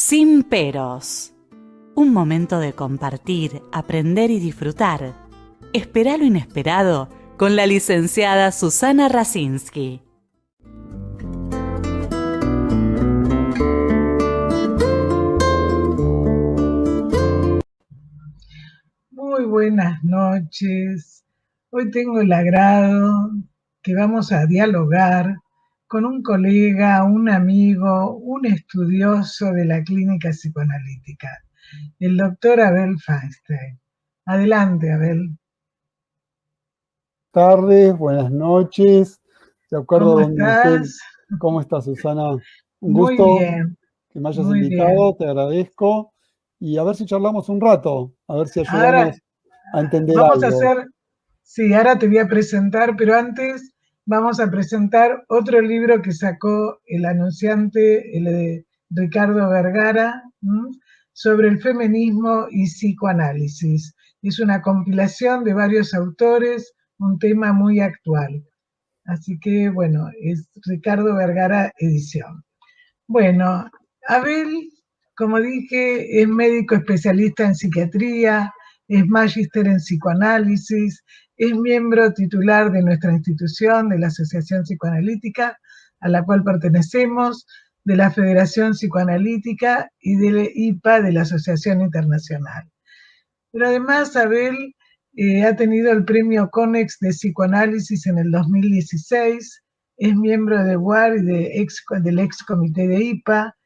Sin peros. Un momento de compartir, aprender y disfrutar. Espera lo inesperado con la licenciada Susana Rasinski. Muy buenas noches. Hoy tengo el agrado que vamos a dialogar con un colega, un amigo, un estudioso de la clínica psicoanalítica, el doctor Abel Feinstein. Adelante, Abel. Tardes, buenas noches. De acuerdo ¿Cómo a donde usted. estás? ¿Cómo está, Susana? Un Muy gusto bien, que me hayas muy bien. invitado, te agradezco. Y a ver si charlamos un rato, a ver si Ahora ayudamos a entender vamos a algo. hacer, sí, ahora te voy a presentar, pero antes vamos a presentar otro libro que sacó el anunciante, el de Ricardo Vergara, sobre el feminismo y psicoanálisis. Es una compilación de varios autores, un tema muy actual. Así que, bueno, es Ricardo Vergara Edición. Bueno, Abel, como dije, es médico especialista en psiquiatría, es magíster en psicoanálisis, es miembro titular de nuestra institución, de la Asociación Psicoanalítica, a la cual pertenecemos, de la Federación Psicoanalítica y del IPA de la Asociación Internacional. Pero además, Abel ha tenido el premio CONEX de psicoanálisis en el 2016, es miembro de WAR y del ex comité de IPA,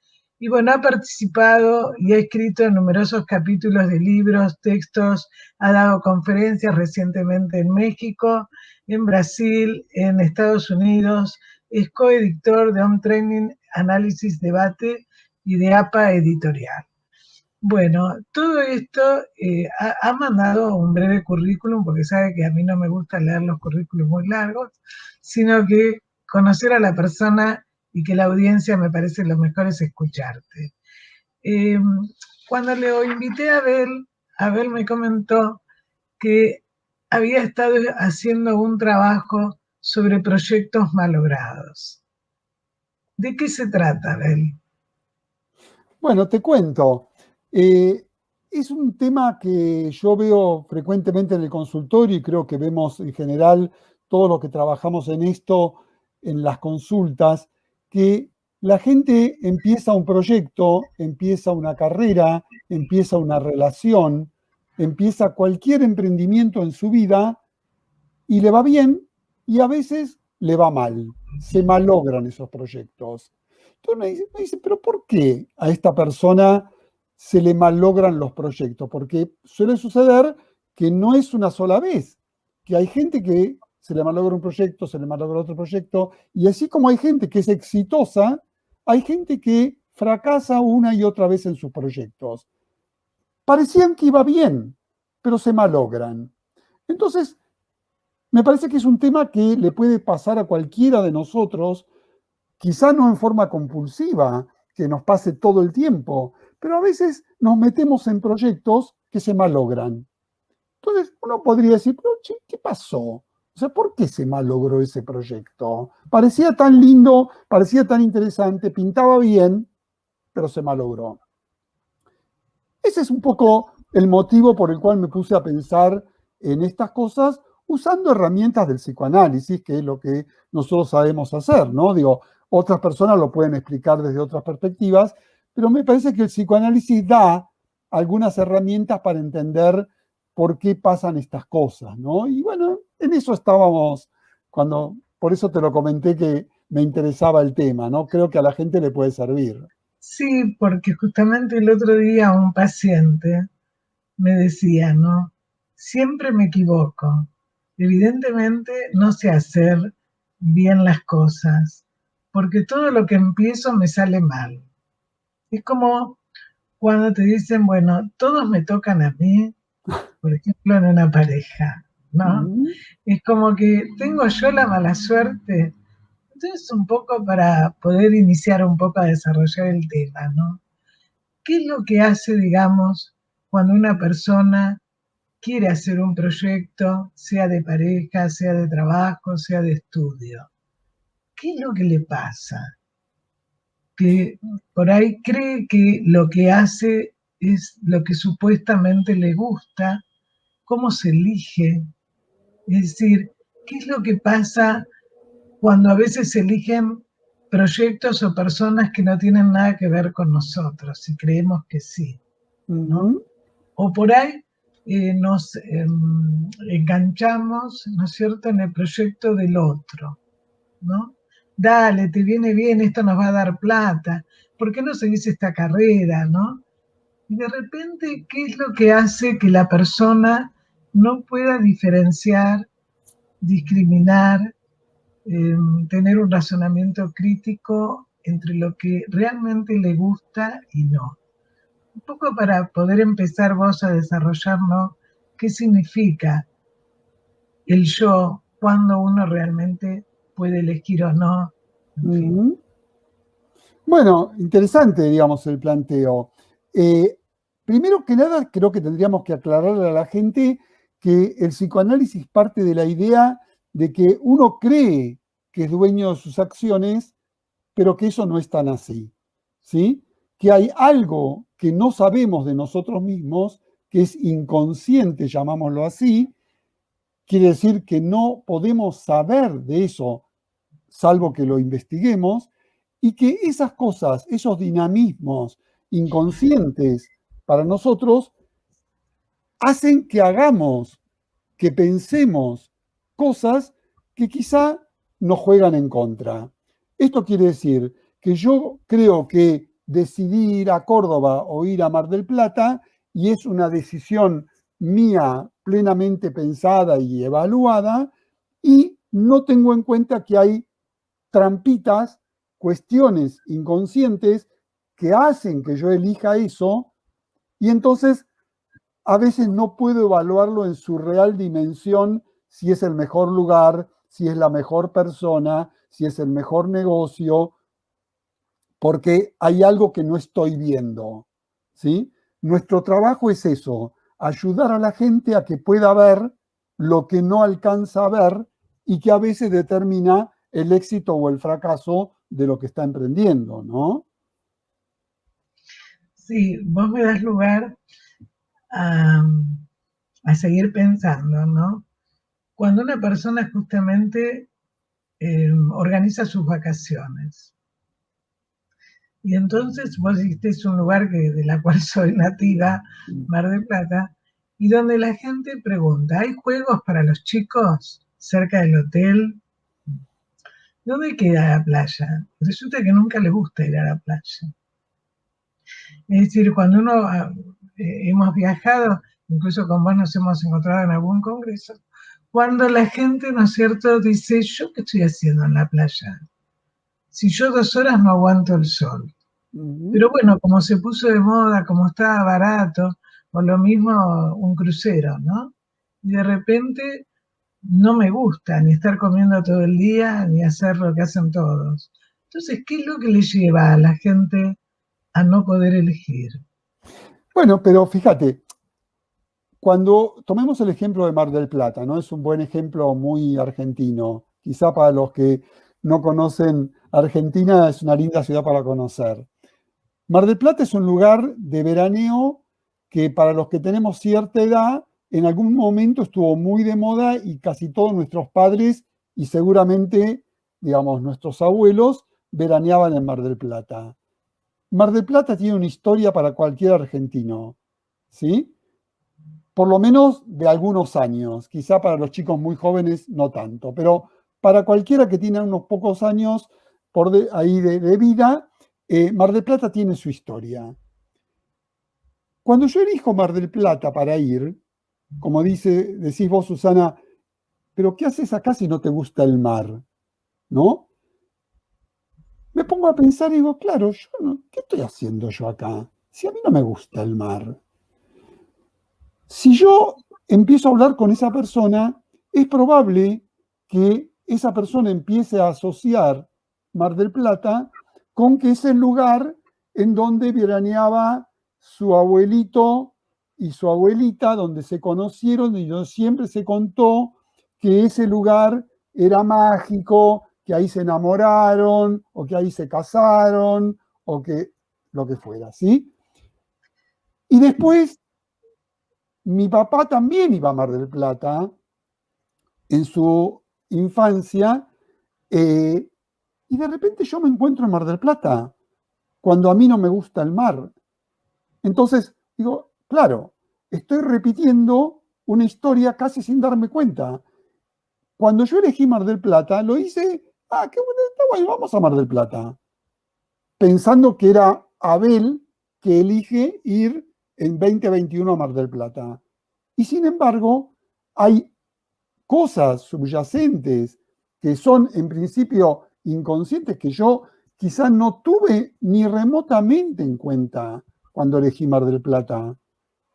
y bueno, ha participado y ha escrito en numerosos capítulos de libros, textos, ha dado conferencias recientemente en México, en Brasil, en Estados Unidos, es coeditor de Home Training Análisis Debate y de APA Editorial. Bueno, todo esto ha mandado un breve currículum, porque sabe que a mí no me gusta leer los currículums muy largos, sino que conocer a la persona y que la audiencia me parece lo mejor es escucharte. Eh, Cuando le invité a Abel me comentó que había estado haciendo un trabajo sobre proyectos malogrados. ¿De qué se trata, Abel? Bueno, te cuento. Eh, es un tema que yo veo frecuentemente en el consultorio y creo que vemos en general todos los que trabajamos en esto, en las consultas, que la gente empieza un proyecto, empieza una carrera, empieza una relación, empieza cualquier emprendimiento en su vida y le va bien y a veces le va mal, se malogran esos proyectos. Entonces me dice, pero ¿por qué a esta persona se le malogran los proyectos? Porque suele suceder que no es una sola vez, que hay gente que se le malogra un proyecto, se le malogra otro proyecto, y así como hay gente que es exitosa, hay gente que fracasa una y otra vez en sus proyectos. Parecían que iba bien, pero se malogran. Entonces, me parece que es un tema que le puede pasar a cualquiera de nosotros, quizá no en forma compulsiva, que nos pase todo el tiempo, pero a veces nos metemos en proyectos que se malogran. Entonces uno podría decir, pero che, ¿qué pasó? O sea, ¿por qué se malogró ese proyecto? Parecía tan lindo, parecía tan interesante, pintaba bien, pero se malogró. Ese es un poco el motivo por el cual me puse a pensar en estas cosas usando herramientas del psicoanálisis, que es lo que nosotros sabemos hacer, ¿no? Digo, otras personas lo pueden explicar desde otras perspectivas, pero me parece que el psicoanálisis da algunas herramientas para entender por qué pasan estas cosas, ¿no? Y bueno, en eso estábamos por eso te lo comenté que me interesaba el tema, ¿no? Creo que a la gente le puede servir. Sí, porque justamente el otro día un paciente me decía, ¿no? Siempre me equivoco. Evidentemente no sé hacer bien las cosas, porque todo lo que empiezo me sale mal. Es como cuando te dicen, bueno, todos me tocan a mí, por ejemplo, en una pareja, ¿no? Mm. Es como que tengo yo la mala suerte. Entonces, un poco para poder iniciar un poco a desarrollar el tema, ¿no? ¿Qué es lo que hace, digamos, cuando una persona quiere hacer un proyecto, sea de pareja, sea de trabajo, sea de estudio? ¿Qué es lo que le pasa? que por ahí cree que lo que hace es lo que supuestamente le gusta, cómo se elige, es decir, qué es lo que pasa cuando a veces se eligen proyectos o personas que no tienen nada que ver con nosotros y creemos que sí, ¿no? O por ahí nos enganchamos, ¿no es cierto?, en el proyecto del otro, ¿no? Dale, te viene bien, esto nos va a dar plata, ¿por qué no seguís esta carrera, no? Y de repente, ¿qué es lo que hace que la persona no pueda diferenciar, discriminar, tener un razonamiento crítico entre lo que realmente le gusta y no? Un poco para poder empezar vos a desarrollarnos qué significa el yo, cuando uno realmente puede elegir o no, en fin. Bueno, interesante, digamos, el planteo. Primero que nada, creo que tendríamos que aclararle a la gente que el psicoanálisis parte de la idea de que uno cree que es dueño de sus acciones, pero que eso no es tan así, ¿sí? Que hay algo que no sabemos de nosotros mismos, que es inconsciente, llamámoslo así, quiere decir que no podemos saber de eso, salvo que lo investiguemos, y que esas cosas, esos dinamismos inconscientes para nosotros, hacen que hagamos, que pensemos cosas que quizá nos juegan en contra. Esto quiere decir que yo creo que decidí ir a Córdoba o ir a Mar del Plata y es una decisión mía plenamente pensada y evaluada y no tengo en cuenta que hay trampitas, cuestiones inconscientes que hacen que yo elija eso y entonces a veces no puedo evaluarlo en su real dimensión, si es el mejor lugar, si es la mejor persona, si es el mejor negocio, porque hay algo que no estoy viendo, ¿sí? Nuestro trabajo es eso, ayudar a la gente a que pueda ver lo que no alcanza a ver y que a veces determina el éxito o el fracaso de lo que está emprendiendo, ¿no? Sí, vos me das lugar a, a seguir pensando, ¿no? Cuando una persona justamente organiza sus vacaciones, y entonces vos dijiste es un lugar de la cual soy nativa, Mar del Plata, y donde la gente pregunta, ¿hay juegos para los chicos cerca del hotel? ¿Dónde queda la playa? Resulta que nunca les gusta ir a la playa. Es decir, cuando hemos viajado, incluso con vos nos hemos encontrado en algún congreso, cuando la gente, ¿no es cierto?, dice, ¿yo qué estoy haciendo en la playa? Si yo 2 horas no aguanto el sol. Pero bueno, como se puso de moda, como estaba barato, o lo mismo un crucero, ¿no? Y de repente no me gusta ni estar comiendo todo el día, ni hacer lo que hacen todos. Entonces, ¿qué es lo que le lleva a la gente a no poder elegir? Bueno, pero fíjate, cuando tomemos el ejemplo de Mar del Plata, ¿no? Es un buen ejemplo muy argentino. Quizá para los que no conocen Argentina es una linda ciudad para conocer. Mar del Plata es un lugar de veraneo que para los que tenemos cierta edad, en algún momento estuvo muy de moda y casi todos nuestros padres y seguramente, digamos, nuestros abuelos veraneaban en Mar del Plata. Mar del Plata tiene una historia para cualquier argentino, ¿sí? Por lo menos de algunos años, quizá para los chicos muy jóvenes no tanto, pero para cualquiera que tiene unos pocos años ahí de vida, Mar del Plata tiene su historia. Cuando yo elijo Mar del Plata para ir, como decís vos, Susana, pero ¿qué haces acá si no te gusta el mar? ¿No? Me pongo a pensar y digo, claro, ¿qué estoy haciendo yo acá? Si a mí no me gusta el mar. Si yo empiezo a hablar con esa persona, es probable que esa persona empiece a asociar Mar del Plata con que es el lugar en donde veraneaba su abuelito y su abuelita, donde se conocieron y donde siempre se contó que ese lugar era mágico, que ahí se enamoraron o que ahí se casaron o que lo que fuera, ¿sí? Y después, mi papá también iba a Mar del Plata en su infancia, y de repente yo me encuentro en Mar del Plata, cuando a mí no me gusta el mar. Entonces, digo, claro, estoy repitiendo una historia casi sin darme cuenta. Cuando yo elegí Mar del Plata, lo hice, qué bueno, está bueno, vamos a Mar del Plata, pensando que era Abel que elige ir en 2021 a Mar del Plata. Y sin embargo, hay cosas subyacentes que son en principio inconscientes que yo quizás no tuve ni remotamente en cuenta cuando elegí Mar del Plata,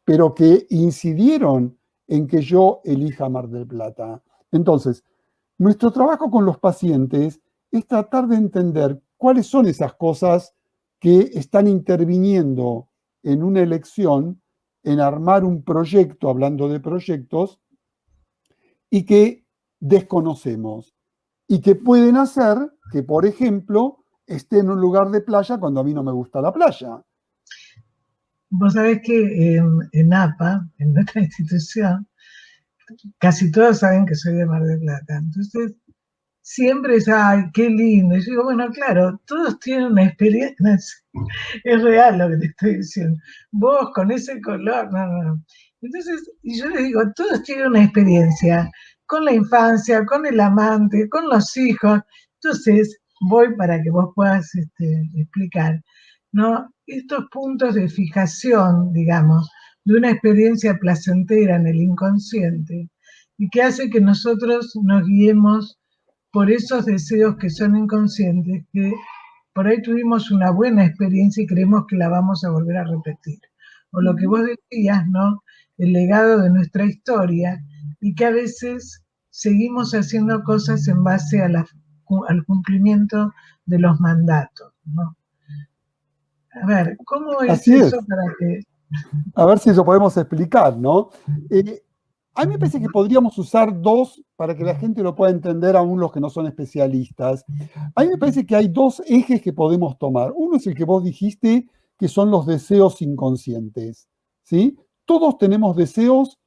pero que incidieron en que yo elija Mar del Plata. Entonces, nuestro trabajo con los pacientes es tratar de entender cuáles son esas cosas que están interviniendo en una elección, en armar un proyecto, hablando de proyectos, y que desconocemos, y que pueden hacer que, por ejemplo, esté en un lugar de playa cuando a mí no me gusta la playa. Vos sabés que en APA, en nuestra institución, casi todos saben que soy de Mar del Plata. Entonces, siempre es, ay, qué lindo. Y yo digo, bueno, claro, todos tienen una experiencia, es real lo que te estoy diciendo. Vos con ese color, no. Entonces, y yo les digo, todos tienen una experiencia con la infancia, con el amante, con los hijos. Entonces, voy para que vos puedas explicar, ¿no? Estos puntos de fijación, digamos, de una experiencia placentera en el inconsciente y que hace que nosotros nos guiemos por esos deseos que son inconscientes, que por ahí tuvimos una buena experiencia y creemos que la vamos a volver a repetir. O lo que vos decías, ¿no? El legado de nuestra historia y que a veces seguimos haciendo cosas en base a al cumplimiento de los mandatos, ¿no? A ver, ¿cómo es Así eso es. para que... A ver si eso podemos explicar, ¿no? A mí me parece que podríamos usar dos para que la gente lo pueda entender, aún los que no son especialistas. A mí me parece que hay dos ejes que podemos tomar. Uno es el que vos dijiste, que son los deseos inconscientes, ¿sí? Todos tenemos deseos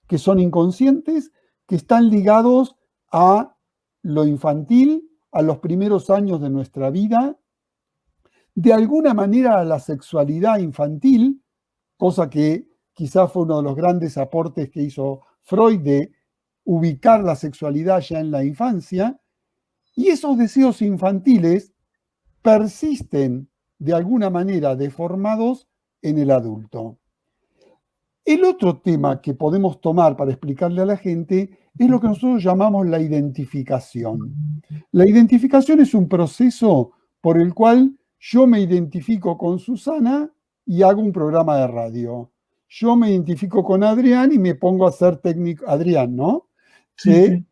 que son inconscientes, que están ligados a lo infantil, a los primeros años de nuestra vida, de alguna manera a la sexualidad infantil, cosa que quizás fue uno de los grandes aportes que hizo Freud de ubicar la sexualidad ya en la infancia, y esos deseos infantiles persisten de alguna manera deformados en el adulto. El otro tema que podemos tomar para explicarle a la gente es lo que nosotros llamamos la identificación. La identificación es un proceso por el cual yo me identifico con Susana y hago un programa de radio. Yo me identifico con Adrián y me pongo a ser técnico, Adrián, ¿no? Sí.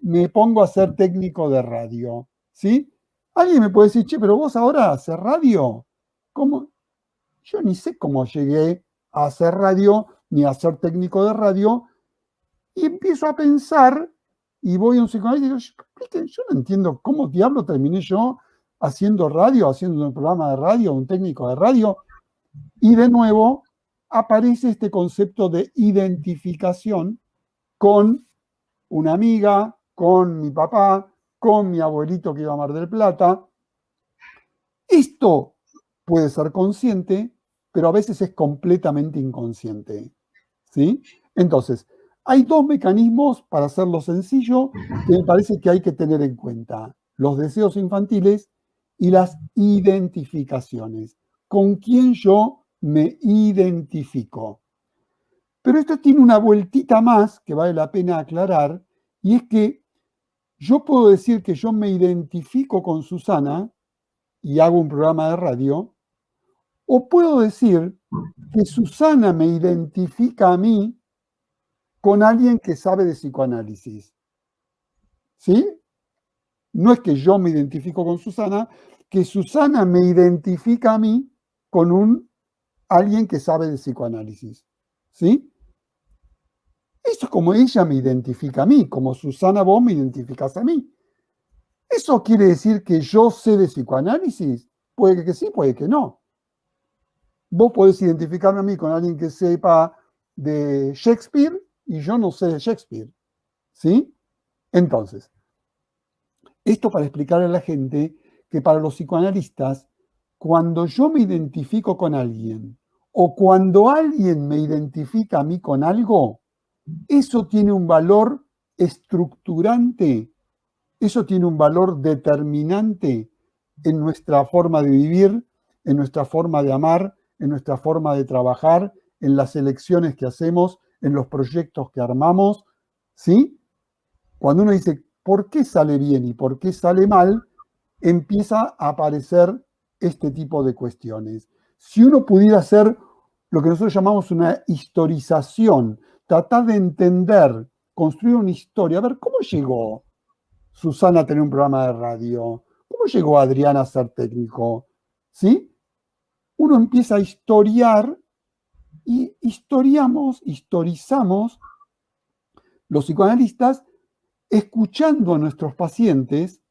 Me pongo a ser técnico de radio, ¿sí? Alguien me puede decir, che, pero vos ahora haces radio. ¿Cómo? Yo ni sé cómo llegué a hacer radio ni a ser técnico de radio, y empiezo a pensar y voy a un psicoanalista y digo, yo no entiendo cómo diablo terminé yo haciendo radio, haciendo un programa de radio, un técnico de radio. Y de nuevo aparece este concepto de identificación con una amiga, con mi papá, con mi abuelito que iba a Mar del Plata. Esto puede ser consciente, pero a veces es completamente inconsciente, ¿sí? Entonces, hay dos mecanismos, para hacerlo sencillo, que me parece que hay que tener en cuenta: los deseos infantiles y las identificaciones. ¿Con quién yo me identifico? Pero esto tiene una vueltita más que vale la pena aclarar, y es que yo puedo decir que yo me identifico con Susana y hago un programa de radio, o puedo decir que Susana me identifica a mí con alguien que sabe de psicoanálisis. ¿Sí? No es que yo me identifico con Susana, que Susana me identifica a mí con alguien que sabe de psicoanálisis. ¿Sí? Eso es como ella me identifica a mí, como Susana vos me identificás a mí. ¿Eso quiere decir que yo sé de psicoanálisis? Puede que sí, puede que no. Vos podés identificarme a mí con alguien que sepa de Shakespeare y yo no sé de Shakespeare, ¿sí? Entonces, esto para explicarle a la gente que para los psicoanalistas, cuando yo me identifico con alguien o cuando alguien me identifica a mí con algo, eso tiene un valor estructurante, eso tiene un valor determinante en nuestra forma de vivir, en nuestra forma de amar, en nuestra forma de trabajar, en las elecciones que hacemos, en los proyectos que armamos, ¿sí? Cuando uno dice, ¿por qué sale bien y por qué sale mal? Empieza a aparecer este tipo de cuestiones. Si uno pudiera hacer lo que nosotros llamamos una historización, tratar de entender, construir una historia, a ver, ¿cómo llegó Susana a tener un programa de radio? ¿Cómo llegó Adriana a ser técnico? ¿Sí? Uno empieza a historiar y historizamos los psicoanalistas escuchando a nuestros pacientes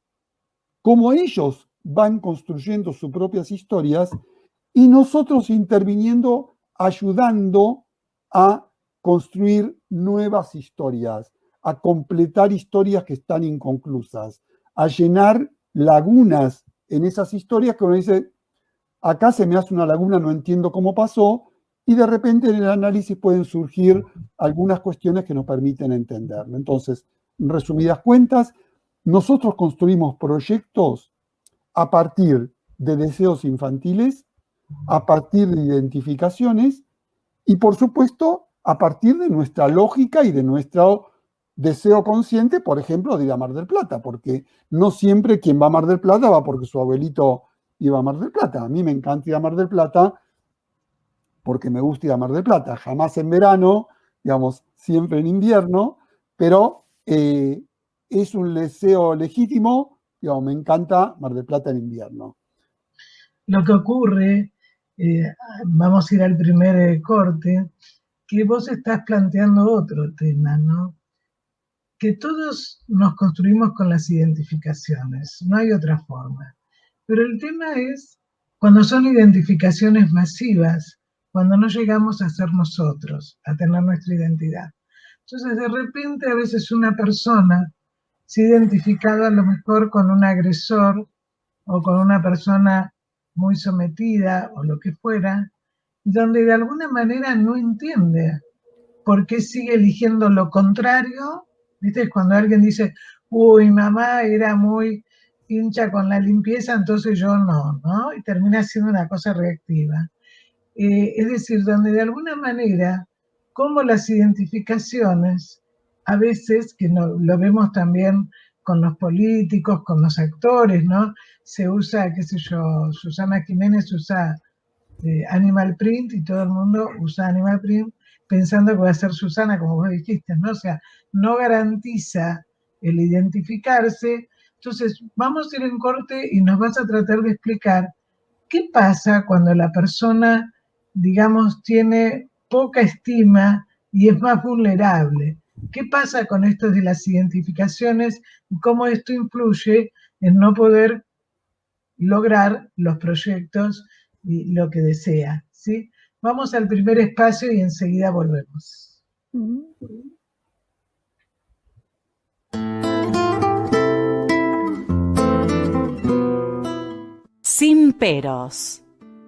cómo ellos van construyendo sus propias historias y nosotros interviniendo, ayudando a construir nuevas historias, a completar historias que están inconclusas, a llenar lagunas en esas historias que uno dice, acá se me hace una laguna, no entiendo cómo pasó, y de repente en el análisis pueden surgir algunas cuestiones que nos permiten entenderlo. Entonces, en resumidas cuentas, nosotros construimos proyectos a partir de deseos infantiles, a partir de identificaciones y, por supuesto, a partir de nuestra lógica y de nuestro deseo consciente, por ejemplo, de ir a Mar del Plata, porque no siempre quien va a Mar del Plata va porque su abuelito iba a Mar del Plata. A mí me encanta ir a Mar del Plata porque me gusta ir a Mar del Plata, jamás en verano, digamos, siempre en invierno, pero es un deseo legítimo, digamos, me encanta Mar del Plata en invierno. Lo que ocurre, vamos a ir al primer corte, que vos estás planteando otro tema, ¿no? Que todos nos construimos con las identificaciones, no hay otra forma. Pero el tema es cuando son identificaciones masivas, cuando no llegamos a ser nosotros, a tener nuestra identidad. Entonces, de repente, a veces una persona se ha identificado a lo mejor con un agresor o con una persona muy sometida o lo que fuera, donde de alguna manera no entiende por qué sigue eligiendo lo contrario. ¿Viste? Cuando alguien dice, uy, mamá era muy hincha con la limpieza, entonces yo no, ¿no? Y termina siendo una cosa reactiva. Es decir, donde de alguna manera, como las identificaciones, a veces, que no, lo vemos también con los políticos, con los actores, ¿no? Se usa, qué sé yo, Susana Jiménez usa Animal Print y todo el mundo usa Animal Print pensando que va a ser Susana, como vos dijiste, ¿no? O sea, no garantiza el identificarse. Entonces, vamos a ir en corte y nos vas a tratar de explicar qué pasa cuando la persona, digamos, tiene poca estima y es más vulnerable. ¿Qué pasa con esto de las identificaciones y cómo esto influye en no poder lograr los proyectos y lo que desea, ¿sí? Vamos al primer espacio y enseguida volvemos. Sin peros.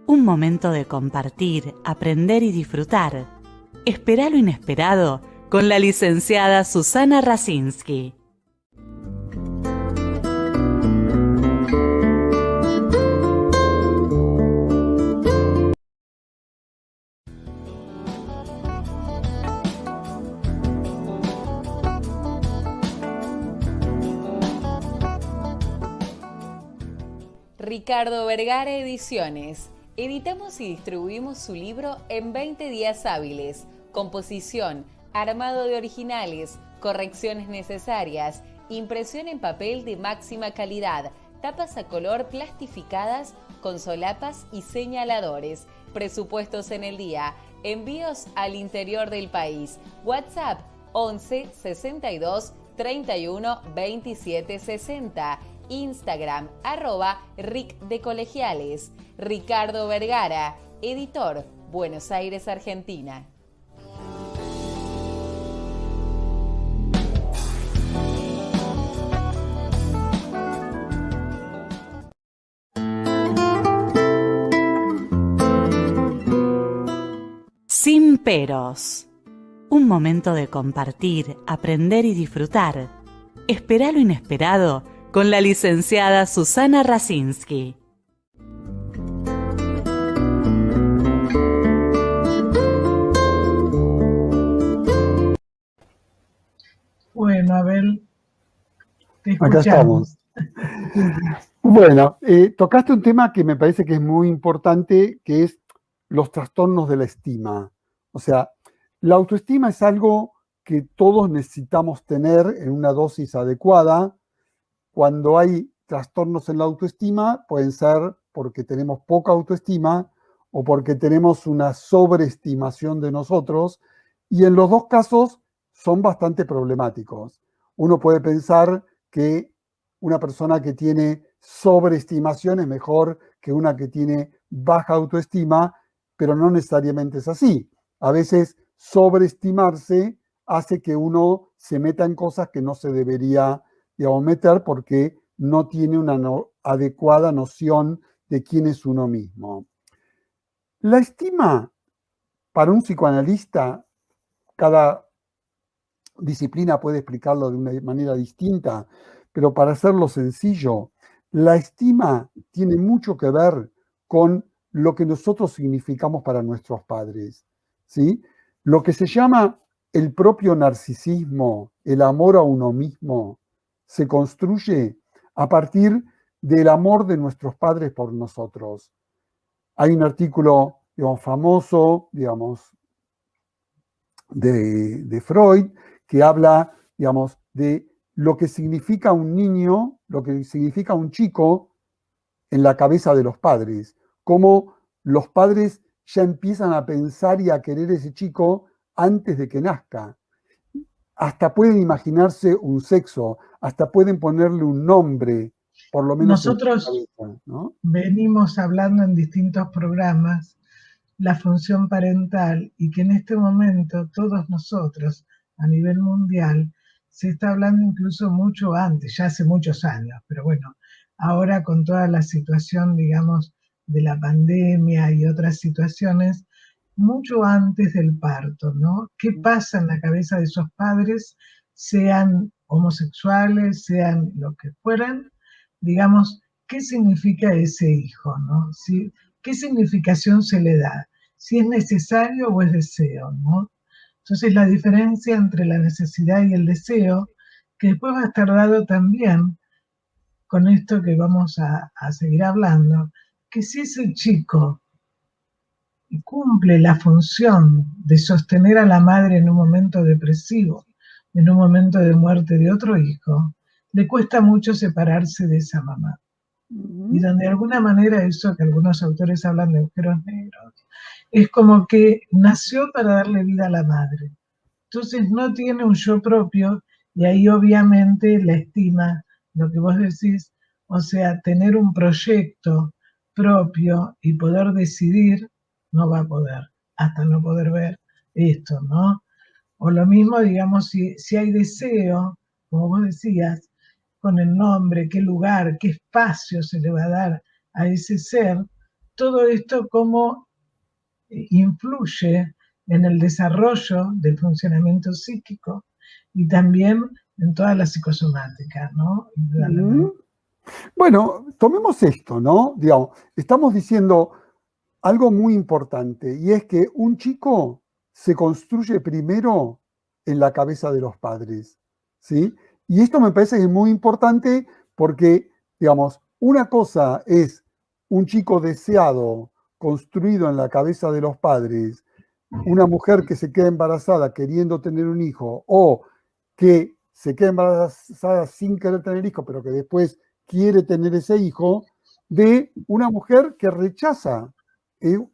Un momento de compartir, aprender y disfrutar. Espera lo inesperado con la licenciada Susana Rasinski. Ricardo Vergara Ediciones. Editamos y distribuimos su libro en 20 días hábiles. Composición, armado de originales, correcciones necesarias, impresión en papel de máxima calidad, tapas a color plastificadas con solapas y señaladores, presupuestos en el día, envíos al interior del país. WhatsApp 11 62 31 27 60. Instagram @Ric de Colegiales. Ricardo Vergara, editor, Buenos Aires, Argentina. Sin peros. Un momento de compartir, aprender y disfrutar. Esperá lo inesperado con la licenciada Susana Rasinski. Bueno, Abel, te Acá escuchamos. estamos. Bueno, tocaste un tema que me parece que es muy importante, que es los trastornos de la estima. O sea, la autoestima es algo que todos necesitamos tener en una dosis adecuada. Cuando hay trastornos en la autoestima, pueden ser porque tenemos poca autoestima o porque tenemos una sobreestimación de nosotros, y en los dos casos son bastante problemáticos. Uno puede pensar que una persona que tiene sobreestimación es mejor que una que tiene baja autoestima, pero no necesariamente es así. A veces sobreestimarse hace que uno se meta en cosas que no se debería, digamos, meter porque no tiene una adecuada noción de quién es uno mismo. La estima, para un psicoanalista, cada disciplina puede explicarlo de una manera distinta, pero para hacerlo sencillo, la estima tiene mucho que ver con lo que nosotros significamos para nuestros padres, ¿sí? Lo que se llama el propio narcisismo, el amor a uno mismo, se construye a partir del amor de nuestros padres por nosotros. Hay un artículo, digamos, famoso, digamos, de Freud, que habla, digamos, de lo que significa un niño, lo que significa un chico en la cabeza de los padres, cómo los padres ya empiezan a pensar y a querer ese chico antes de que nazca. Hasta pueden imaginarse un sexo, hasta pueden ponerle un nombre, por lo menos Nosotros en su cabeza, ¿no? venimos hablando en distintos programas la función parental y que en este momento todos nosotros a nivel mundial se está hablando incluso mucho antes, ya hace muchos años, pero bueno, ahora con toda la situación, digamos, de la pandemia y otras situaciones, mucho antes del parto, ¿no? ¿Qué pasa en la cabeza de esos padres, sean homosexuales, sean lo que fueran? Digamos, ¿qué significa ese hijo, ¿no? ¿Sí? ¿Qué significación se le da? Si es necesario o es deseo, ¿no? Entonces la diferencia entre la necesidad y el deseo, que después va a estar dado también con esto que vamos a seguir hablando, que si ese chico cumple la función de sostener a la madre en un momento depresivo, en un momento de muerte de otro hijo, le cuesta mucho separarse de esa mamá. Y donde de alguna manera eso que algunos autores hablan de agujeros negros, es como que nació para darle vida a la madre. Entonces no tiene un yo propio y ahí obviamente la estima, lo que vos decís, o sea, tener un proyecto propio y poder decidir, no va a poder, hasta no poder ver esto, ¿no? O lo mismo, digamos, si hay deseo, como vos decías, con el nombre, qué lugar, qué espacio se le va a dar a ese ser, todo esto como influye en el desarrollo del funcionamiento psíquico y también en toda la psicosomática, ¿no? Bueno, tomemos esto, ¿no? Digamos, estamos diciendo algo muy importante, y es que un chico se construye primero en la cabeza de los padres, ¿sí? Y esto me parece que es muy importante porque, digamos, una cosa es un chico deseado, construido en la cabeza de los padres, una mujer que se queda embarazada queriendo tener un hijo, o que se queda embarazada sin querer tener hijo, pero que después quiere tener ese hijo, de una mujer que rechaza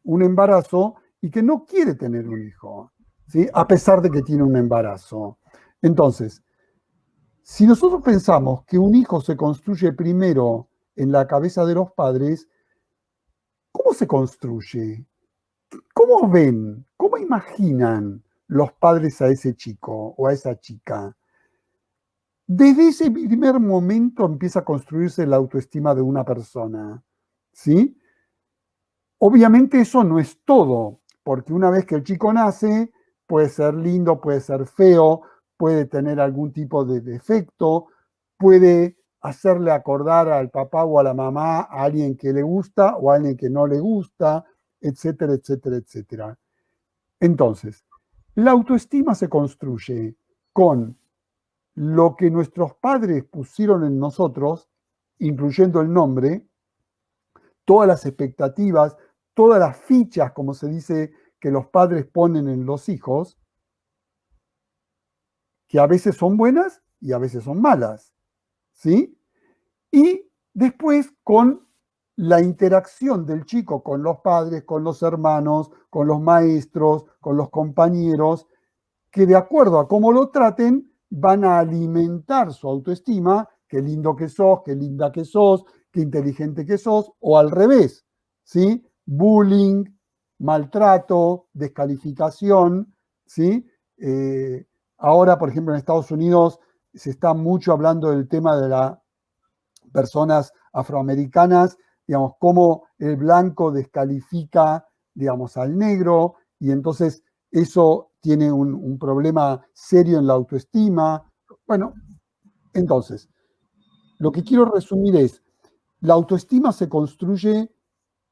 un embarazo y que no quiere tener un hijo, ¿sí? A pesar de que tiene un embarazo. Entonces, Si nosotros pensamos que un hijo se construye primero en la cabeza de los padres, ¿cómo se construye? ¿Cómo ven, cómo imaginan los padres a ese chico o a esa chica? Desde ese primer momento empieza a construirse la autoestima de una persona, ¿sí? Obviamente eso no es todo, porque una vez que el chico nace, puede ser lindo, puede ser feo, puede tener algún tipo de defecto, puede hacerle acordar al papá o a la mamá a alguien que le gusta o a alguien que no le gusta, etcétera, etcétera, etcétera. Entonces, la autoestima se construye con lo que nuestros padres pusieron en nosotros, incluyendo el nombre, todas las expectativas, todas las fichas, como se dice, que los padres ponen en los hijos, que a veces son buenas y a veces son malas, ¿sí? Y después con la interacción del chico con los padres, con los hermanos, con los maestros, con los compañeros, que de acuerdo a cómo lo traten, van a alimentar su autoestima, qué lindo que sos, qué linda que sos, qué inteligente que sos, o al revés, ¿sí? Bullying, maltrato, descalificación, ¿sí? Ahora, por ejemplo, en Estados Unidos se está mucho hablando del tema de las personas afroamericanas, digamos, cómo el blanco descalifica, digamos, al negro, y entonces eso tiene un problema serio en la autoestima. Bueno, entonces, lo que quiero resumir es, la autoestima se construye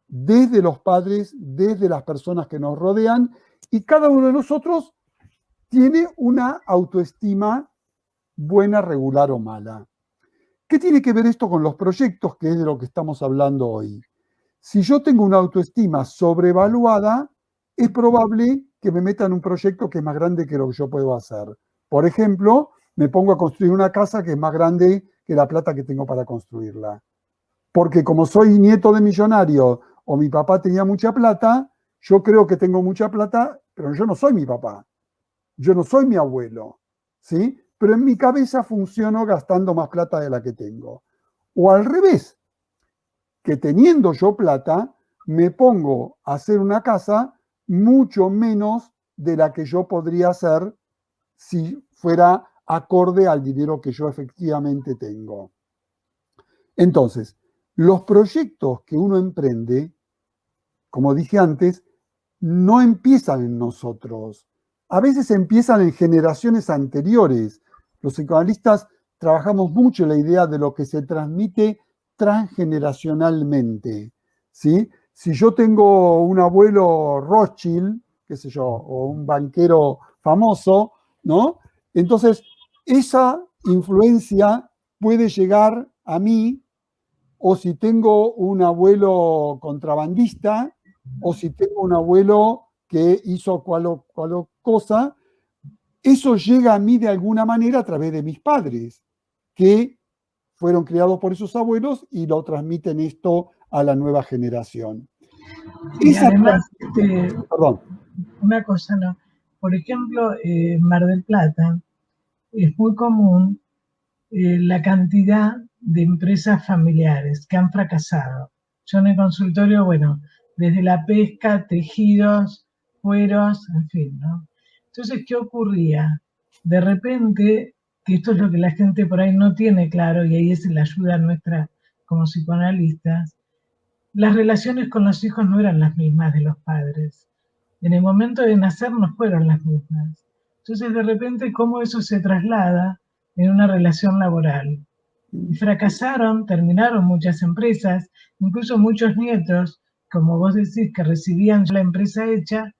desde los padres, desde las personas que nos rodean, y cada uno de nosotros tiene una autoestima buena, regular o mala. ¿Qué tiene que ver esto con los proyectos, que es de lo que estamos hablando hoy? Si yo tengo una autoestima sobrevaluada, es probable que me meta en un proyecto que es más grande que lo que yo puedo hacer. Por ejemplo, me pongo a construir una casa que es más grande que la plata que tengo para construirla. Porque como soy nieto de millonario o mi papá tenía mucha plata, yo creo que tengo mucha plata, pero yo no soy mi papá. Yo no soy mi abuelo, ¿sí? Pero en mi cabeza funciono gastando más plata de la que tengo. O al revés, que teniendo yo plata, me pongo a hacer una casa mucho menos de la que yo podría hacer si fuera acorde al dinero que yo efectivamente tengo. Entonces, los proyectos que uno emprende, como dije antes, no empiezan en nosotros. A veces empiezan en generaciones anteriores. Los psicoanalistas trabajamos mucho la idea de lo que se transmite transgeneracionalmente, ¿sí? Si yo tengo un abuelo Rothschild, qué sé yo, o un banquero famoso, ¿no? Entonces, esa influencia puede llegar a mí, o si tengo un abuelo contrabandista, o si tengo un abuelo que hizo cual cosa, eso llega a mí de alguna manera a través de mis padres, que fueron criados por esos abuelos y lo transmiten esto a la nueva generación. Y además, perdón. Una cosa, ¿no? Por ejemplo, en Mar del Plata es muy común la cantidad de empresas familiares que han fracasado. Yo en el consultorio, bueno, desde la pesca, tejidos, cueros, en fin, ¿no? Entonces, ¿qué ocurría? De repente, que esto es lo que la gente por ahí no tiene claro, y ahí es la ayuda nuestra como psicoanalistas, las relaciones con los hijos no eran las mismas de los padres. En el momento de nacer no fueron las mismas. Entonces, de repente, ¿cómo eso se traslada en una relación laboral? Y fracasaron, terminaron muchas empresas, incluso muchos nietos, como vos decís, que recibían ya la empresa hecha,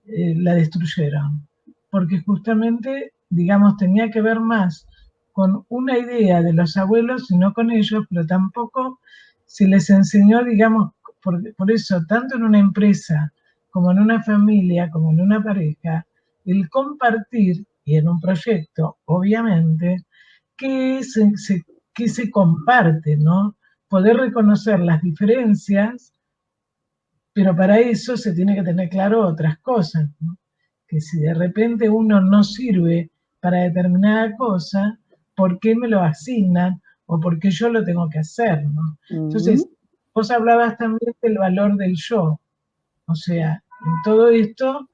la destruyeron. Porque justamente, digamos, tenía que ver más con una idea de los abuelos y no con ellos, pero tampoco se les enseñó, digamos, por eso, tanto en una empresa como en una familia, como en una pareja, el compartir, y en un proyecto, obviamente, que se comparte, ¿no? Poder reconocer las diferencias, pero para eso se tiene que tener claro otras cosas, ¿no? Que si de repente uno no sirve para determinada cosa, por qué me lo asignan o por qué yo lo tengo que hacer, ¿no? Entonces, vos hablabas también del valor del yo. O sea, en todo esto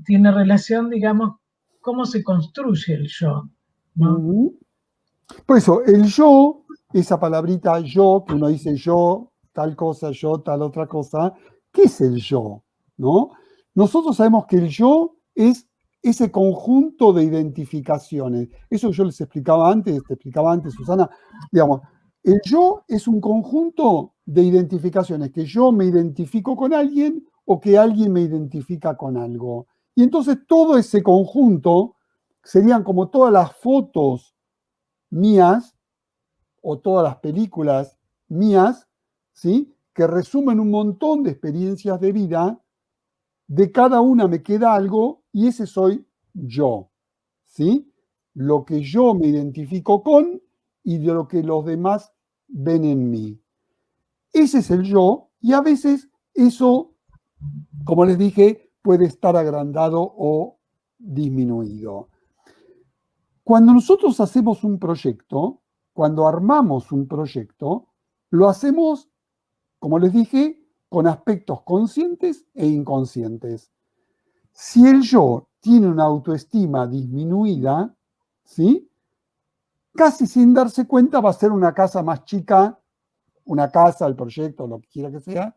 tiene relación, digamos, cómo se construye el yo, ¿no? Por eso, el yo, esa palabrita yo, que uno dice yo, tal cosa, yo, tal otra cosa, ¿qué es el yo? ¿No? Nosotros sabemos que el yo es ese conjunto de identificaciones. Eso yo les explicaba antes, te explicaba antes, Susana. Digamos, el yo es un conjunto de identificaciones, que yo me identifico con alguien o que alguien me identifica con algo. Y entonces todo ese conjunto serían como todas las fotos mías o todas las películas mías, ¿sí? Que resumen un montón de experiencias de vida, de cada una me queda algo y ese soy yo, ¿sí? Lo que yo me identifico con y de lo que los demás ven en mí. Ese es el yo y a veces eso, como les dije, puede estar agrandado o disminuido. Cuando nosotros hacemos un proyecto, cuando armamos un proyecto, lo hacemos, como les dije, con aspectos conscientes e inconscientes. Si el yo tiene una autoestima disminuida, ¿sí? Casi sin darse cuenta va a ser una casa más chica, una casa, el proyecto, lo que quiera que sea,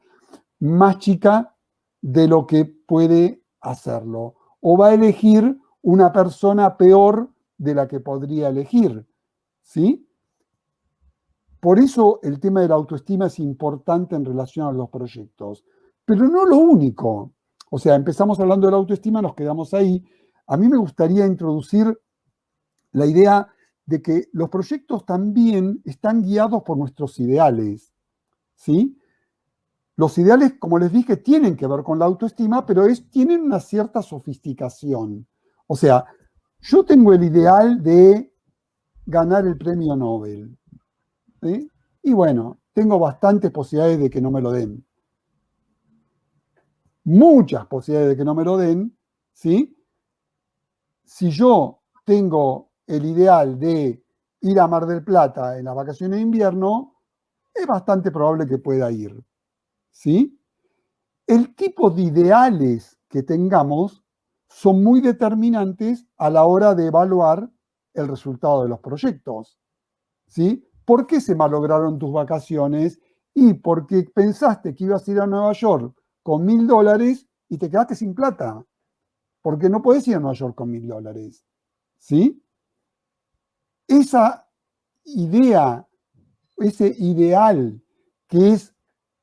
más chica de lo que puede hacerlo. O va a elegir una persona peor de la que podría elegir, ¿sí? Por eso el tema de la autoestima es importante en relación a los proyectos. Pero no lo único. O sea, empezamos hablando de la autoestima, nos quedamos ahí. A mí me gustaría introducir la idea de que los proyectos también están guiados por nuestros ideales, ¿sí? Los ideales, como les dije, tienen que ver con la autoestima, pero tienen una cierta sofisticación. O sea, yo tengo el ideal de ganar el premio Nobel, ¿sí? Y bueno, tengo bastantes posibilidades de que no me lo den. Muchas posibilidades de que no me lo den, ¿sí? Si yo tengo el ideal de ir a Mar del Plata en las vacaciones de invierno, es bastante probable que pueda ir, ¿sí? El tipo de ideales que tengamos son muy determinantes a la hora de evaluar el resultado de los proyectos, ¿sí? ¿Por qué se malograron tus vacaciones? Y porque pensaste que ibas a ir a Nueva York con $1.000 y te quedaste sin plata. Porque no podés ir a Nueva York con $1.000, ¿sí? Esa idea, ese ideal que es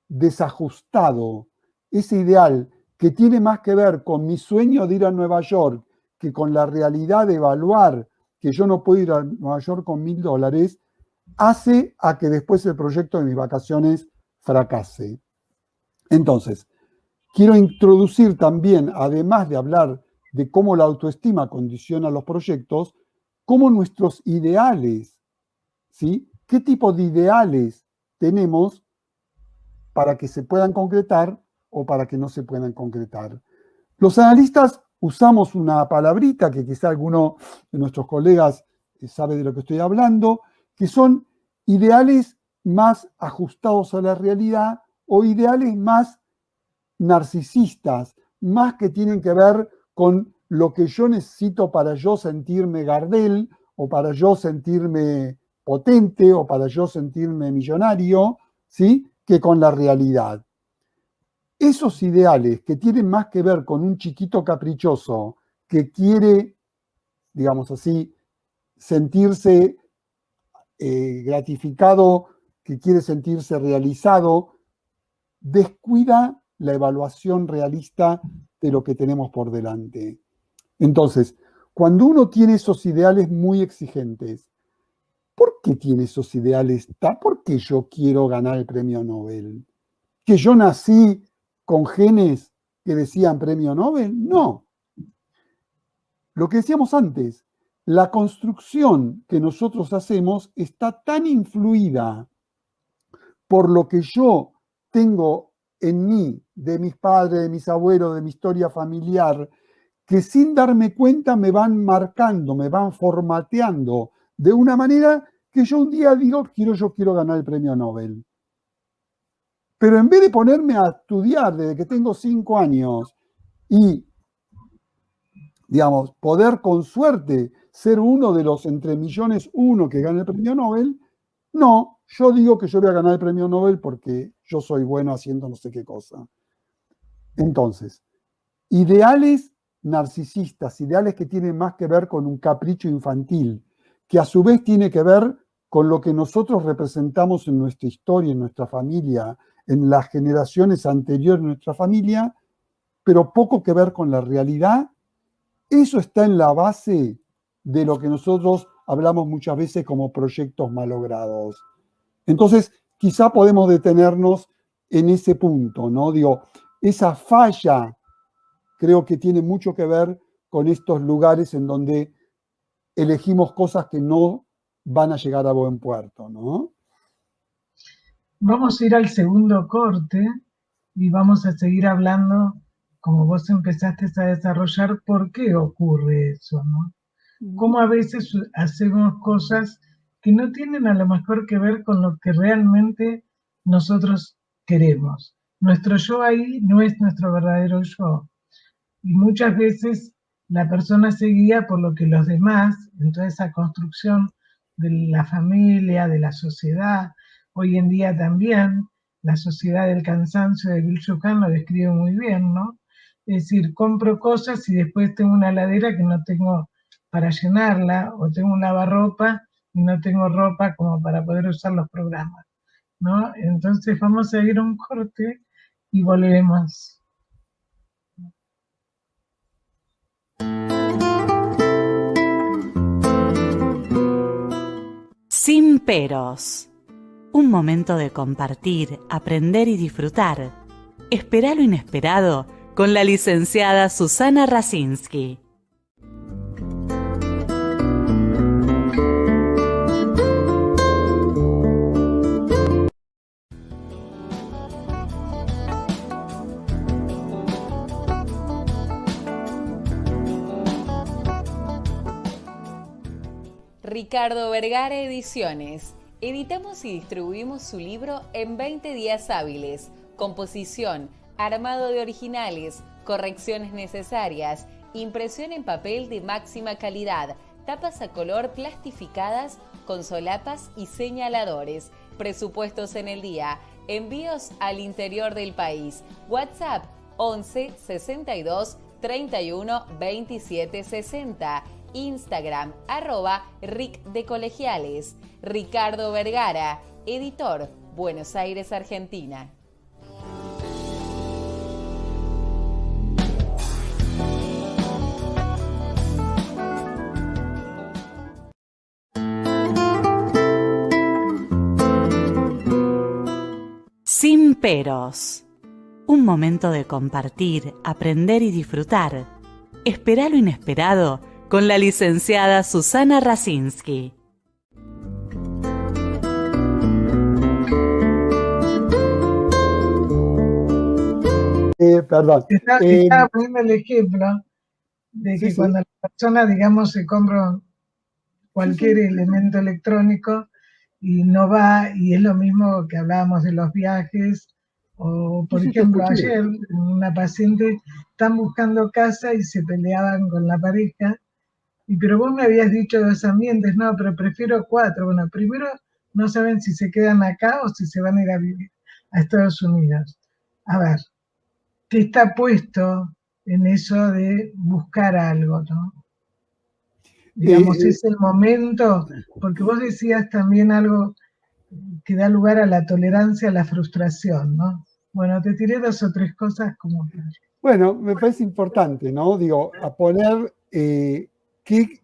desajustado, ese ideal que tiene más que ver con mi sueño de ir a Nueva York que con la realidad de evaluar que yo no puedo ir a Nueva York con $1.000, hace a que después el proyecto de mis vacaciones fracase. Entonces, quiero introducir también, además de hablar de cómo la autoestima condiciona los proyectos, cómo nuestros ideales, ¿sí? ¿Qué tipo de ideales tenemos para que se puedan concretar o para que no se puedan concretar? Los analistas usamos una palabrita que quizá alguno de nuestros colegas sabe de lo que estoy hablando, que son ideales más ajustados a la realidad o ideales más narcisistas, más que tienen que ver con lo que yo necesito para yo sentirme Gardel o para yo sentirme potente o para yo sentirme millonario, ¿sí? Que con la realidad. Esos ideales que tienen más que ver con un chiquito caprichoso que quiere, digamos así, sentirse gratificado, que quiere sentirse realizado, descuida la evaluación realista de lo que tenemos por delante. Entonces, cuando uno tiene esos ideales muy exigentes, ¿por qué tiene esos ideales? ¿Por qué yo quiero ganar el premio Nobel? ¿Que yo nací con genes que decían premio Nobel? No. Lo que decíamos antes, la construcción que nosotros hacemos está tan influida por lo que yo tengo en mí, de mis padres, de mis abuelos, de mi historia familiar, que sin darme cuenta me van marcando, me van formateando de una manera que yo un día digo, yo quiero ganar el premio Nobel. Pero en vez de ponerme a estudiar desde que tengo 5 años y, digamos, poder con suerte ser uno de los entre millones uno que gane el premio Nobel, no, yo digo que yo voy a ganar el premio Nobel porque yo soy bueno haciendo no sé qué cosa. Entonces, ideales narcisistas, ideales que tienen más que ver con un capricho infantil, que a su vez tiene que ver con lo que nosotros representamos en nuestra historia, en nuestra familia, en las generaciones anteriores de nuestra familia, pero poco que ver con la realidad. Eso está en la base de lo que nosotros hablamos muchas veces como proyectos malogrados. Entonces, quizá podemos detenernos en ese punto, ¿no? Digo, esa falla creo que tiene mucho que ver con estos lugares en donde elegimos cosas que no van a llegar a buen puerto, ¿no? Vamos a ir al segundo corte y vamos a seguir hablando, como vos empezaste a desarrollar, por qué ocurre eso, ¿no? Cómo a veces hacemos cosas que no tienen a lo mejor que ver con lo que realmente nosotros queremos. Nuestro yo ahí no es nuestro verdadero yo. Y muchas veces la persona se guía por lo que los demás, en toda esa construcción de la familia, de la sociedad, hoy en día también, la sociedad del cansancio de Bill Shukan lo describe muy bien, ¿no? Es decir, compro cosas y después tengo una heladera que no tengo para llenarla, o tengo un lavarropa y no tengo ropa como para poder usar los programas, ¿no? Entonces vamos a ir a un corte y volvemos. Sin peros. Un momento de compartir, aprender y disfrutar. Espera lo inesperado con la licenciada Susana Rasinski. Ricardo Vergara Ediciones. Editamos y distribuimos su libro en 20 días hábiles. Composición, armado de originales, correcciones necesarias, impresión en papel de máxima calidad, tapas a color plastificadas con solapas y señaladores, presupuestos en el día, envíos al interior del país. WhatsApp 11 62 31 27 60. Instagram, @Ric de Colegiales. Ricardo Vergara, editor, Buenos Aires, Argentina. Sin peros. Un momento de compartir, aprender y disfrutar. Espera lo inesperado con la licenciada Susana Rasinski. Perdón. Estaba poniendo el ejemplo de que cuando la persona, digamos, se compra cualquier elemento electrónico y no va, y es lo mismo que hablábamos de los viajes, o por ejemplo ayer una paciente están buscando casa y se peleaban con la pareja, y pero vos me habías dicho 2 ambientes, no, pero prefiero 4. Bueno, primero no saben si se quedan acá o si se van a ir a vivir a Estados Unidos. A ver, ¿qué está puesto en eso de buscar algo, no? Digamos, es el momento, porque vos decías también algo que da lugar a la tolerancia a la frustración, ¿no? Bueno, te tiré 2 o 3 cosas como... Bueno, me parece importante, ¿no? Digo, a poner qué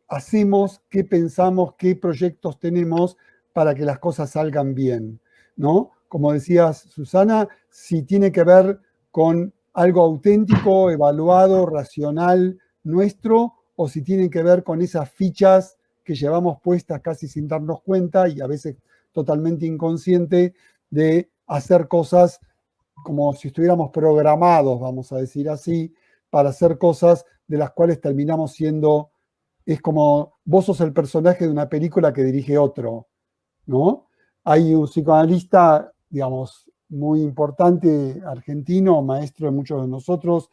hacemos, qué pensamos, qué proyectos tenemos para que las cosas salgan bien, ¿no? Como decías, Susana, si tiene que ver con algo auténtico, evaluado, racional, nuestro, o si tienen que ver con esas fichas que llevamos puestas casi sin darnos cuenta y a veces totalmente inconsciente de hacer cosas como si estuviéramos programados, vamos a decir así, para hacer cosas de las cuales terminamos siendo es como vos sos el personaje de una película que dirige otro, ¿no? Hay un psicoanalista, digamos, muy importante, argentino, maestro de muchos de nosotros,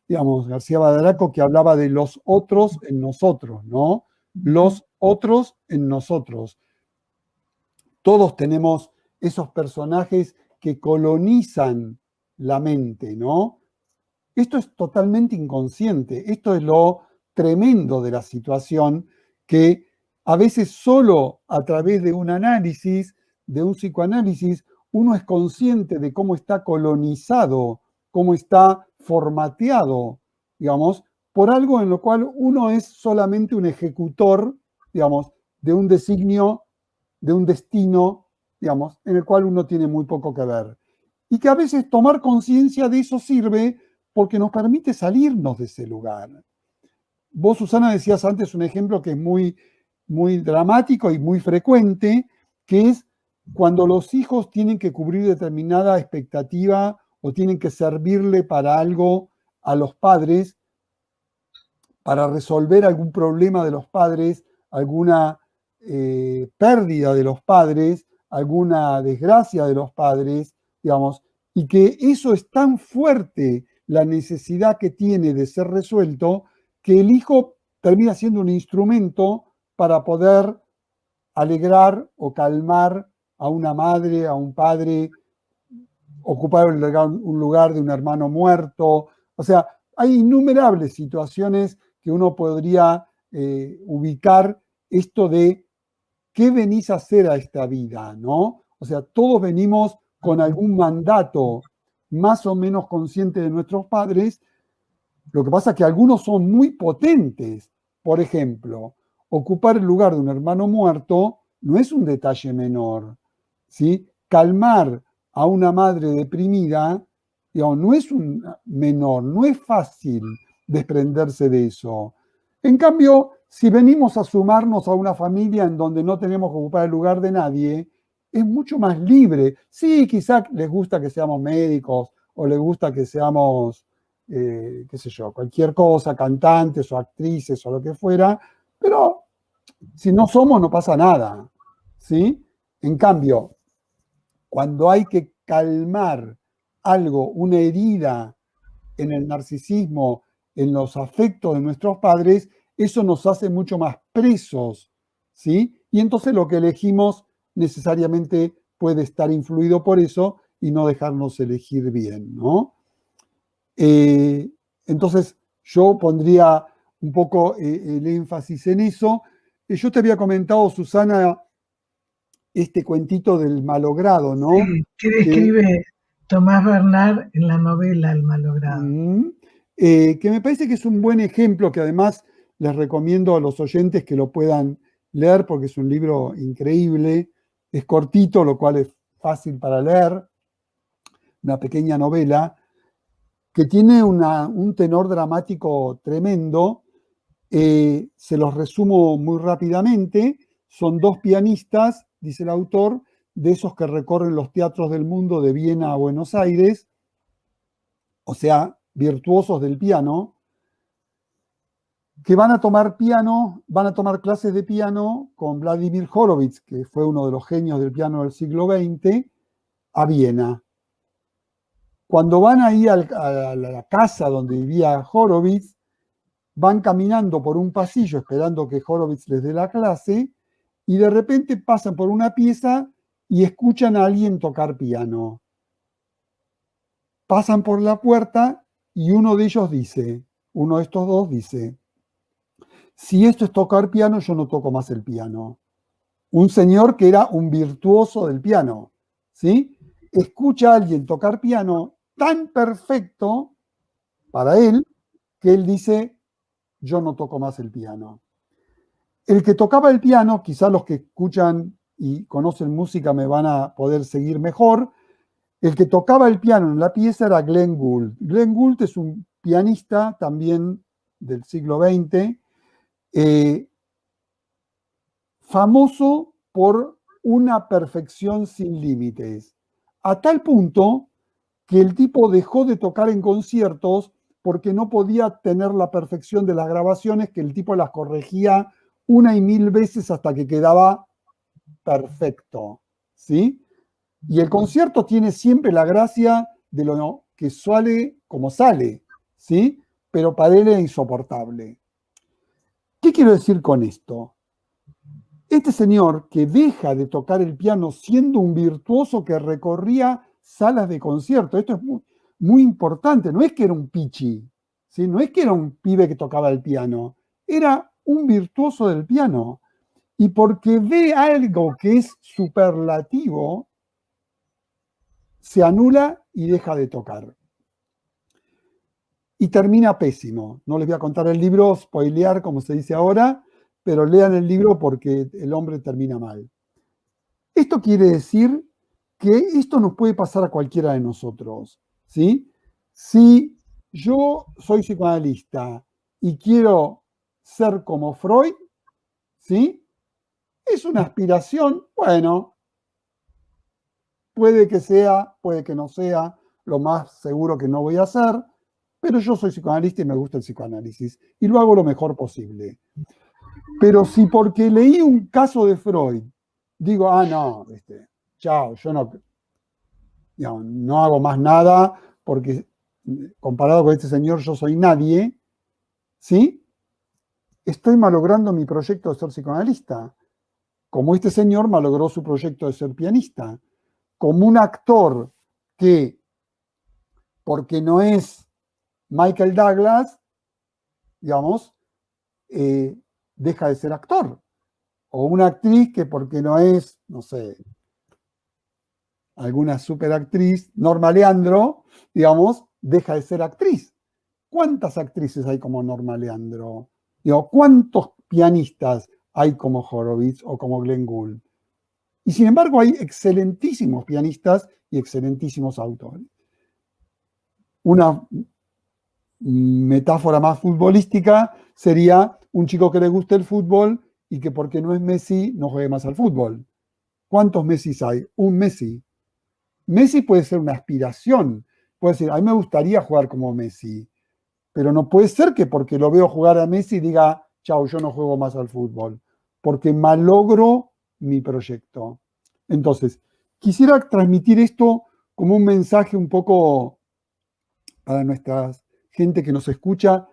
digamos, García Badaraco, que hablaba de los otros en nosotros, ¿no? Los otros en nosotros. Todos tenemos esos personajes que colonizan la mente, ¿no? Esto es totalmente inconsciente. Esto es lo tremendo de la situación, que a veces solo a través de un análisis, de un psicoanálisis, uno es consciente de cómo está colonizado, cómo está formateado, digamos, por algo en lo cual uno es solamente un ejecutor, digamos, de un designio, de un destino, digamos, en el cual uno tiene muy poco que ver. Y que a veces tomar conciencia de eso sirve porque nos permite salirnos de ese lugar. Vos, Susana, decías antes un ejemplo que es muy, muy dramático y muy frecuente, que es cuando los hijos tienen que cubrir determinada expectativa o tienen que servirle para algo a los padres, para resolver algún problema de los padres, alguna pérdida de los padres, alguna desgracia de los padres, digamos, y que eso es tan fuerte, la necesidad que tiene de ser resuelto, que el hijo termina siendo un instrumento para poder alegrar o calmar a una madre, a un padre, ocupar un lugar de un hermano muerto. O sea, hay innumerables situaciones que uno podría ubicar esto de qué venís a hacer a esta vida, ¿no? O sea, todos venimos con algún mandato más o menos consciente de nuestros padres. Lo que pasa es que algunos son muy potentes. Por ejemplo, ocupar el lugar de un hermano muerto no es un detalle menor, ¿sí? Calmar a una madre deprimida, digamos, no es un menor, no es fácil desprenderse de eso. En cambio, si venimos a sumarnos a una familia en donde no tenemos que ocupar el lugar de nadie, es mucho más libre. Sí, quizá les gusta que seamos médicos o les gusta que seamos, qué sé yo, cualquier cosa, cantantes o actrices o lo que fuera, pero si no somos no pasa nada, ¿sí? En cambio, cuando hay que calmar algo, una herida en el narcisismo, en los afectos de nuestros padres, eso nos hace mucho más presos, ¿sí? Y entonces lo que elegimos necesariamente puede estar influido por eso y no dejarnos elegir bien, ¿no? Entonces yo pondría un poco el énfasis en eso. Yo te había comentado, Susana, este cuentito del malogrado, ¿no? Sí, que describe Tomás Bernard en la novela El malogrado. Que me parece que es un buen ejemplo, que además les recomiendo a los oyentes que lo puedan leer porque es un libro increíble, es cortito, lo cual es fácil para leer, una pequeña novela que tiene un tenor dramático tremendo. Se los resumo muy rápidamente. Son dos pianistas, dice el autor, de esos que recorren los teatros del mundo de Viena a Buenos Aires, o sea, virtuosos del piano, que van a tomar clases de piano con Vladimir Horowitz, que fue uno de los genios del piano del siglo XX, a Viena. Cuando van ahí a la casa donde vivía Horowitz, van caminando por un pasillo esperando que Horowitz les dé la clase y de repente pasan por una pieza y escuchan a alguien tocar piano. Pasan por la puerta y uno de estos dos dice, si esto es tocar piano, yo no toco más el piano. Un señor que era un virtuoso del piano, ¿sí? Escucha a alguien tocar piano tan perfecto para él que él dice, yo no toco más el piano. El que tocaba el piano, quizás los que escuchan y conocen música me van a poder seguir mejor, el que tocaba el piano en la pieza era Glenn Gould. Glenn Gould es un pianista también del siglo XX, famoso por una perfección sin límites, a tal punto que el tipo dejó de tocar en conciertos porque no podía tener la perfección de las grabaciones, que el tipo las corregía una y mil veces hasta que quedaba perfecto, ¿sí? Y el concierto tiene siempre la gracia de lo que sale como sale, ¿sí? Pero para él era insoportable. ¿Qué quiero decir con esto? Este señor que deja de tocar el piano siendo un virtuoso que recorría salas de concierto, esto es muy, muy importante, no es que era un pichi, ¿sí? No es que era un pibe que tocaba el piano, era un virtuoso del piano. Y porque ve algo que es superlativo, se anula y deja de tocar. Y termina pésimo. No les voy a contar el libro, spoilear como se dice ahora, pero lean el libro porque el hombre termina mal. Esto quiere decir que esto nos puede pasar a cualquiera de nosotros, ¿sí? Si yo soy psicoanalista y quiero ser como Freud, ¿sí? Es una aspiración, bueno, puede que sea, puede que no sea, lo más seguro que no voy a hacer, pero yo soy psicoanalista y me gusta el psicoanálisis y lo hago lo mejor posible. Pero si porque leí un caso de Freud, digo, no, chao, yo no hago más nada porque comparado con este señor yo soy nadie, ¿sí? Estoy malogrando mi proyecto de ser psicoanalista, como este señor malogró su proyecto de ser pianista, como un actor que, porque no es Michael Douglas, digamos, deja de ser actor. O una actriz que porque no es, no sé, alguna superactriz, Norma Leandro, digamos, deja de ser actriz. ¿Cuántas actrices hay como Norma Leandro? Digo, ¿cuántos pianistas hay como Horowitz o como Glenn Gould? Y sin embargo hay excelentísimos pianistas y excelentísimos autores. Una metáfora más futbolística sería un chico que le guste el fútbol y que porque no es Messi no juegue más al fútbol. ¿Cuántos Messi hay? Un Messi. Messi puede ser una aspiración. Puede decir, a mí me gustaría jugar como Messi, pero no puede ser que porque lo veo jugar a Messi diga, chao, yo no juego más al fútbol, porque malogro mi proyecto. Entonces, quisiera transmitir esto como un mensaje un poco para nuestra gente que nos escucha.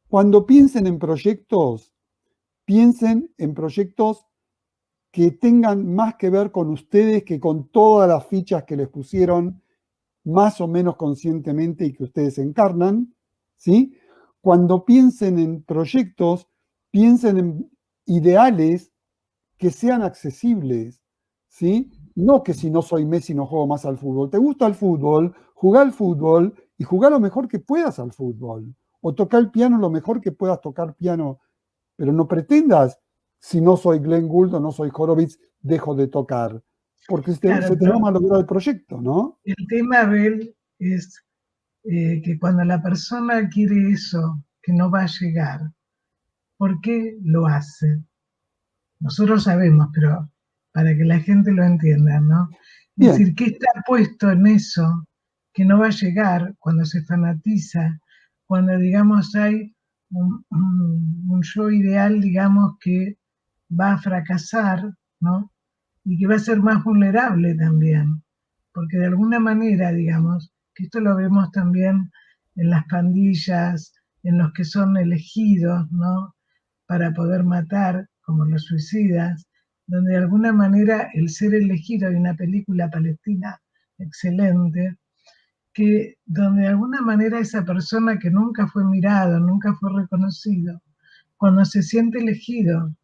Cuando piensen en proyectos que tengan más que ver con ustedes que con todas las fichas que les pusieron más o menos conscientemente y que ustedes encarnan, ¿sí? Cuando piensen en proyectos, piensen en ideales que sean accesibles, ¿sí? No que si no soy Messi no juego más al fútbol. ¿Te gusta el fútbol? Jugá al fútbol y jugá lo mejor que puedas al fútbol. O tocar el piano lo mejor que puedas tocar piano. Pero no pretendas, si no soy Glenn Gould o no soy Horowitz, dejo de tocar. Porque Claro, se te va a malograr el proyecto, ¿no? el tema, Abel, es que cuando la persona quiere eso, que no va a llegar, ¿por qué lo hace? Nosotros sabemos, pero para que la gente lo entienda, ¿no? Es Bien. decir, ¿qué está puesto en eso que no va a llegar cuando se fanatiza, cuando, digamos, hay un yo ideal, digamos, que va a fracasar, ¿no? Y que va a ser más vulnerable también, porque de alguna manera, digamos, que esto lo vemos también en las pandillas, en los que son elegidos, ¿no? Para poder matar, como los suicidas, donde de alguna manera el ser elegido, hay una película palestina excelente, que donde de alguna manera esa persona que nunca fue mirado, nunca fue reconocido, cuando se siente elegido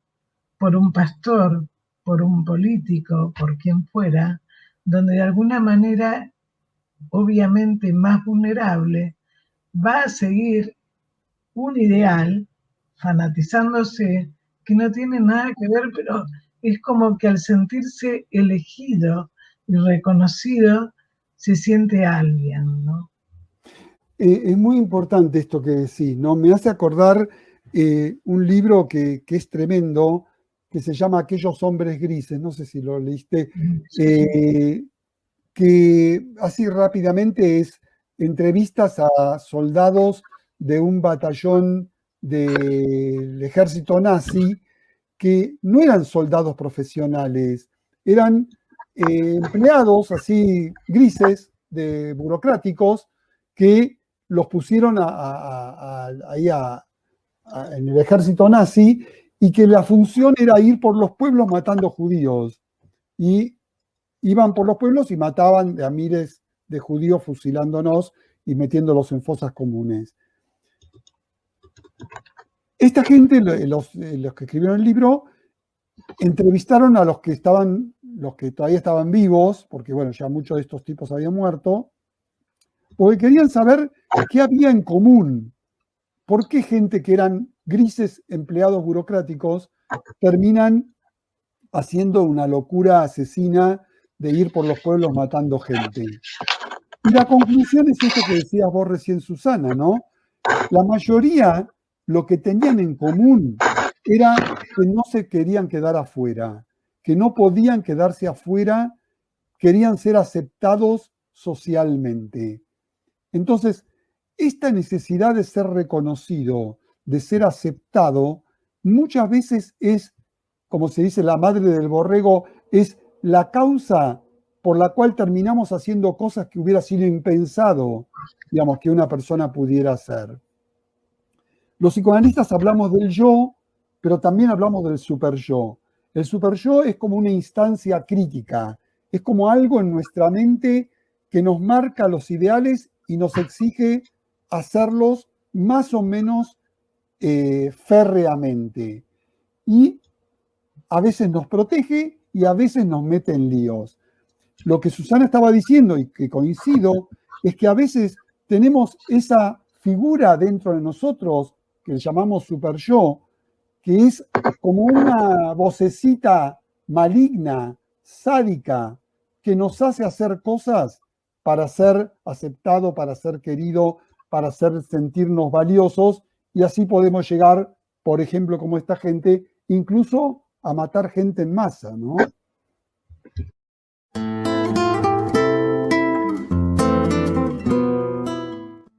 por un pastor, por un político, por quien fuera, donde de alguna manera, obviamente más vulnerable, va a seguir un ideal fanatizándose que no tiene nada que ver, pero es como que al sentirse elegido y reconocido, se siente alguien, ¿no? Es muy importante esto que decís, ¿no? Me hace acordar un libro que es tremendo, que se llama Aquellos hombres grises, no sé si lo leíste, que así rápidamente es entrevistas a soldados de un batallón del ejército nazi que no eran soldados profesionales, eran empleados así grises, burocráticos, que los pusieron ahí en el ejército nazi y que la función era ir por los pueblos matando judíos. Y iban por los pueblos y mataban a miles de judíos fusilándonos y metiéndolos en fosas comunes. Esta gente, los que escribieron el libro, entrevistaron a los que todavía estaban vivos, porque bueno, ya muchos de estos tipos habían muerto, porque querían saber qué había en común. ¿Por qué gente que eran grises empleados burocráticos terminan haciendo una locura asesina de ir por los pueblos matando gente? Y la conclusión es esto que decías vos recién, Susana, ¿no? La mayoría, lo que tenían en común era que no se querían quedar afuera, que no podían quedarse afuera, querían ser aceptados socialmente. Entonces, esta necesidad de ser reconocido, de ser aceptado, muchas veces es, como se dice, la madre del borrego, es la causa por la cual terminamos haciendo cosas que hubiera sido impensado, digamos, que una persona pudiera hacer. Los psicoanalistas hablamos del yo, pero también hablamos del superyo. El superyo es como una instancia crítica, es como algo en nuestra mente que nos marca los ideales y nos exige hacerlos más o menos férreamente. Y a veces nos protege y a veces nos mete en líos. Lo que Susana estaba diciendo, y que coincido, es que a veces tenemos esa figura dentro de nosotros que le llamamos superyo, que es como una vocecita maligna, sádica, que nos hace hacer cosas para ser aceptado, para ser querido, para hacer sentirnos valiosos, y así podemos llegar, por ejemplo, como esta gente, incluso a matar gente en masa, ¿no?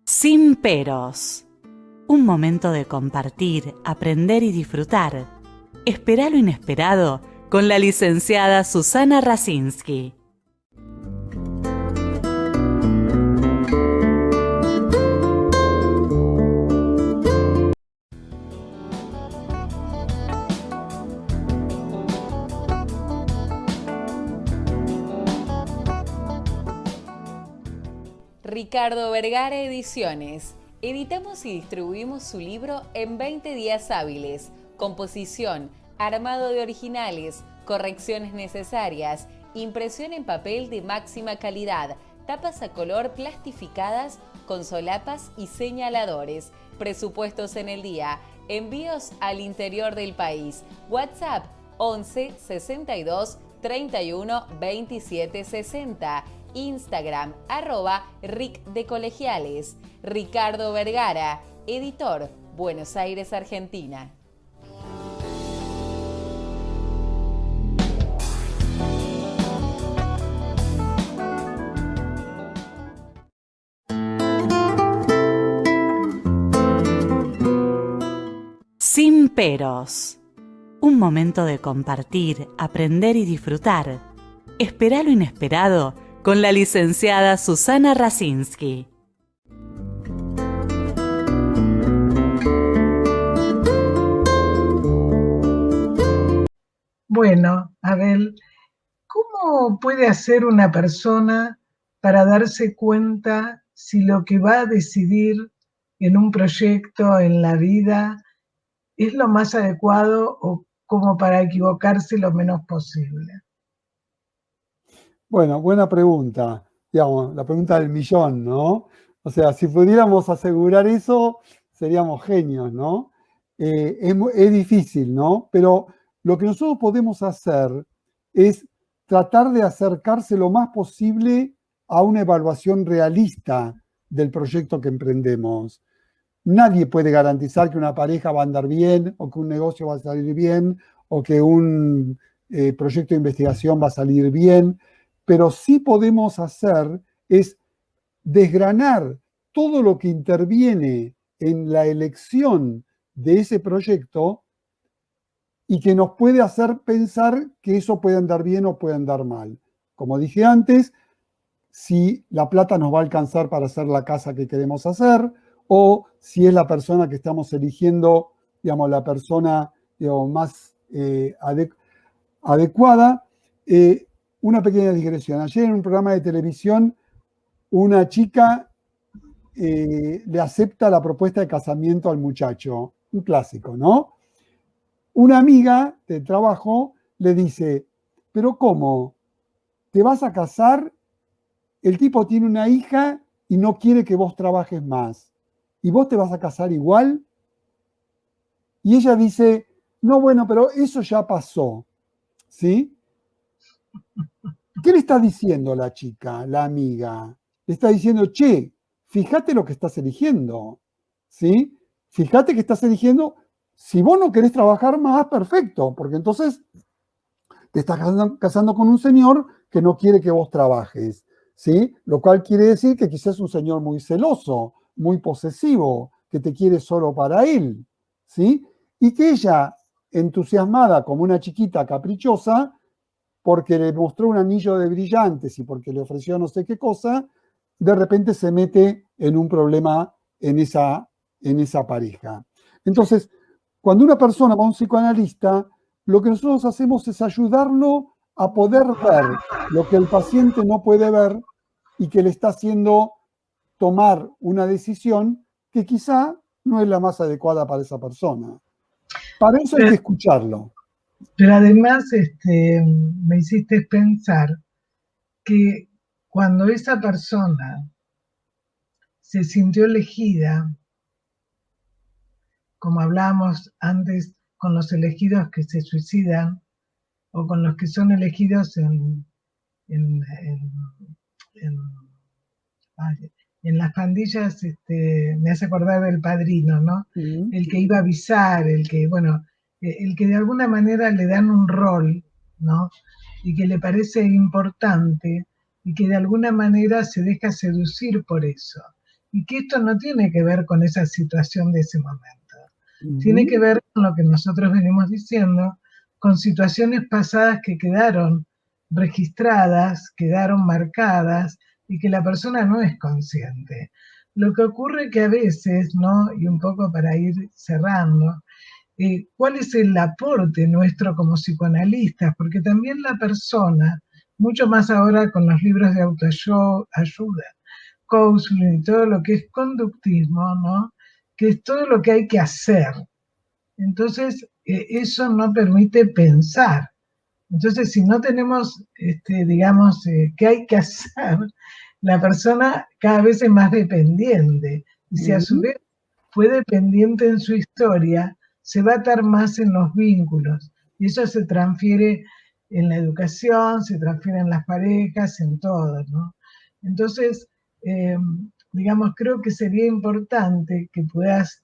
Sin peros. Un momento de compartir, aprender y disfrutar. Espera lo inesperado con la licenciada Susana Rasinski. Ricardo Vergara Ediciones. Editamos y distribuimos su libro en 20 días hábiles. Composición, armado de originales, correcciones necesarias, impresión en papel de máxima calidad, tapas a color plastificadas con solapas y señaladores, presupuestos en el día, envíos al interior del país. WhatsApp 11 62 31 27 60. Instagram, @RicDeColegiales. Ricardo Vergara, editor, Buenos Aires, Argentina. Sin peros. Un momento de compartir, aprender y disfrutar. Espera lo inesperado con la licenciada Susana Rasinski. Bueno, Abel, ¿cómo puede hacer una persona para darse cuenta si lo que va a decidir en un proyecto, en la vida, es lo más adecuado o como para equivocarse lo menos posible? Bueno, buena pregunta, digamos, la pregunta del millón, ¿no? O sea, si pudiéramos asegurar eso, seríamos genios, ¿no? Es difícil, ¿no? Pero lo que nosotros podemos hacer es tratar de acercarse lo más posible a una evaluación realista del proyecto que emprendemos. Nadie puede garantizar que una pareja va a andar bien, o que un negocio va a salir bien, o que un proyecto de investigación va a salir bien, pero sí podemos hacer es desgranar todo lo que interviene en la elección de ese proyecto y que nos puede hacer pensar que eso puede andar bien o puede andar mal. Como dije antes, si la plata nos va a alcanzar para hacer la casa que queremos hacer, o si es la persona que estamos eligiendo, digamos, la persona, digamos, más adecuada. Una pequeña digresión. Ayer en un programa de televisión, una chica le acepta la propuesta de casamiento al muchacho. Un clásico, ¿no? Una amiga de trabajo le dice, ¿pero cómo? ¿Te vas a casar? El tipo tiene una hija y no quiere que vos trabajes más. ¿Y vos te vas a casar igual? Y ella dice, no, bueno, pero eso ya pasó. ¿Sí? ¿Qué le está diciendo la chica, la amiga? Le está diciendo, che, fíjate lo que estás eligiendo. ¿Sí? Fíjate que estás eligiendo, si vos no querés trabajar más, perfecto, porque entonces te estás casando con un señor que no quiere que vos trabajes. ¿Sí? Lo cual quiere decir que quizás es un señor muy celoso, muy posesivo, que te quiere solo para él. ¿Sí? Y que ella, entusiasmada como una chiquita caprichosa, porque le mostró un anillo de brillantes y porque le ofreció no sé qué cosa, de repente se mete en un problema en esa pareja. Entonces, cuando una persona va a un psicoanalista, lo que nosotros hacemos es ayudarlo a poder ver lo que el paciente no puede ver y que le está haciendo tomar una decisión que quizá no es la más adecuada para esa persona. Para eso hay que escucharlo. Pero además me hiciste pensar que cuando esa persona se sintió elegida, como hablábamos antes con los elegidos que se suicidan o con los que son elegidos en las pandillas, me hace acordar del Padrino, ¿no? El que iba a avisar, el que de alguna manera le dan un rol, ¿no? Y que le parece importante y que de alguna manera se deja seducir por eso. Y que esto no tiene que ver con esa situación de ese momento. Tiene que ver con lo que nosotros venimos diciendo, con situaciones pasadas que quedaron registradas, quedaron marcadas y que la persona no es consciente. Lo que ocurre que a veces, ¿no? Y un poco para ir cerrando, ¿cuál es el aporte nuestro como psicoanalistas? Porque también la persona, mucho más ahora con los libros de autoayuda, counseling y todo lo que es conductismo, ¿no? Que es todo lo que hay que hacer. Entonces, eso no permite pensar. Entonces, si no tenemos, digamos, qué hay que hacer, la persona cada vez es más dependiente. Y si a su vez fue dependiente en su historia, se va a atar más en los vínculos. Y eso se transfiere en la educación, se transfiere en las parejas, en todo, ¿no? Entonces, digamos, creo que sería importante que puedas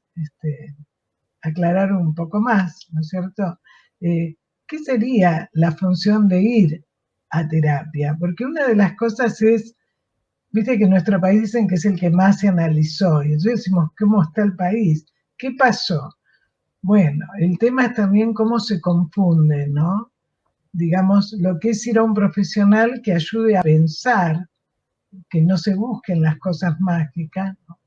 aclarar un poco más, ¿no es cierto? ¿Qué sería la función de ir a terapia? Porque una de las cosas es, viste que en nuestro país dicen que es el que más se analizó, y entonces decimos, ¿cómo está el país? ¿Qué pasó? Bueno, el tema es también cómo se confunde, ¿no? Digamos, lo que es ir a un profesional que ayude a pensar, que no se busquen las cosas mágicas, ¿no?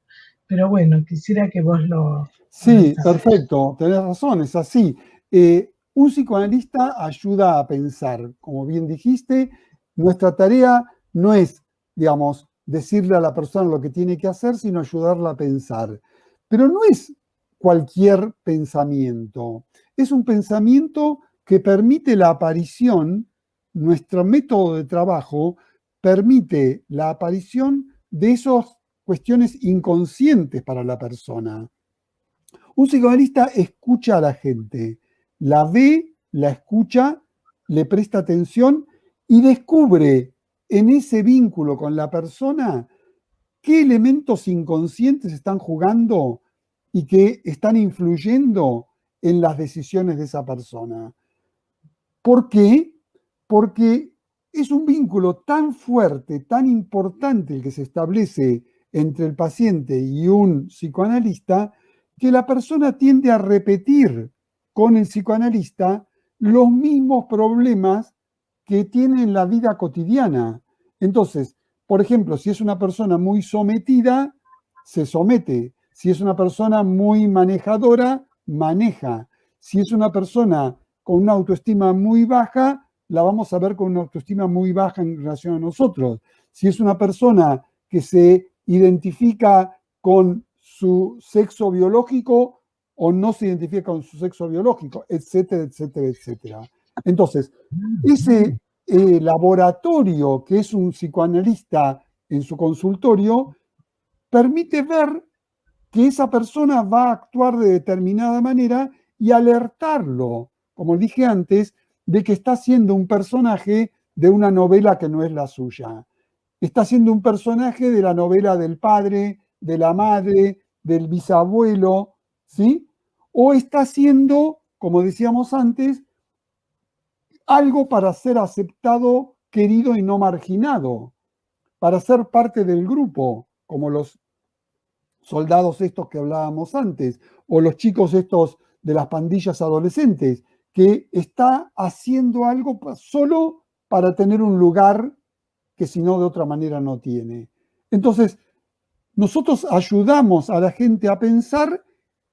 Pero bueno, quisiera que vos lo... Sí, perfecto, tenés razón, es así. Un psicoanalista ayuda a pensar, como bien dijiste, nuestra tarea no es, digamos, decirle a la persona lo que tiene que hacer, sino ayudarla a pensar. Pero no es cualquier pensamiento, es un pensamiento que permite la aparición, nuestro método de trabajo permite la aparición de esas cuestiones inconscientes para la persona. Un psicoanalista escucha a la gente, la ve, la escucha, le presta atención y descubre en ese vínculo con la persona qué elementos inconscientes están jugando y que están influyendo en las decisiones de esa persona. ¿Por qué? Porque es un vínculo tan fuerte, tan importante el que se establece entre el paciente y un psicoanalista, que la persona tiende a repetir con el psicoanalista los mismos problemas que tiene en la vida cotidiana. Entonces, por ejemplo, si es una persona muy sometida, se somete. Si es una persona muy manejadora, maneja. Si es una persona con una autoestima muy baja, la vamos a ver con una autoestima muy baja en relación a nosotros. Si es una persona que se identifica con su sexo biológico o no se identifica con su sexo biológico, etcétera, etcétera, etcétera. Entonces, ese laboratorio que es un psicoanalista en su consultorio permite ver que esa persona va a actuar de determinada manera y alertarlo, como dije antes, de que está siendo un personaje de una novela que no es la suya. Está siendo un personaje de la novela del padre, de la madre, del bisabuelo, ¿sí? O está siendo, como decíamos antes, algo para ser aceptado, querido y no marginado, para ser parte del grupo, como los soldados estos que hablábamos antes, o los chicos estos de las pandillas adolescentes, que está haciendo algo solo para tener un lugar que si no de otra manera no tiene. Entonces, nosotros ayudamos a la gente a pensar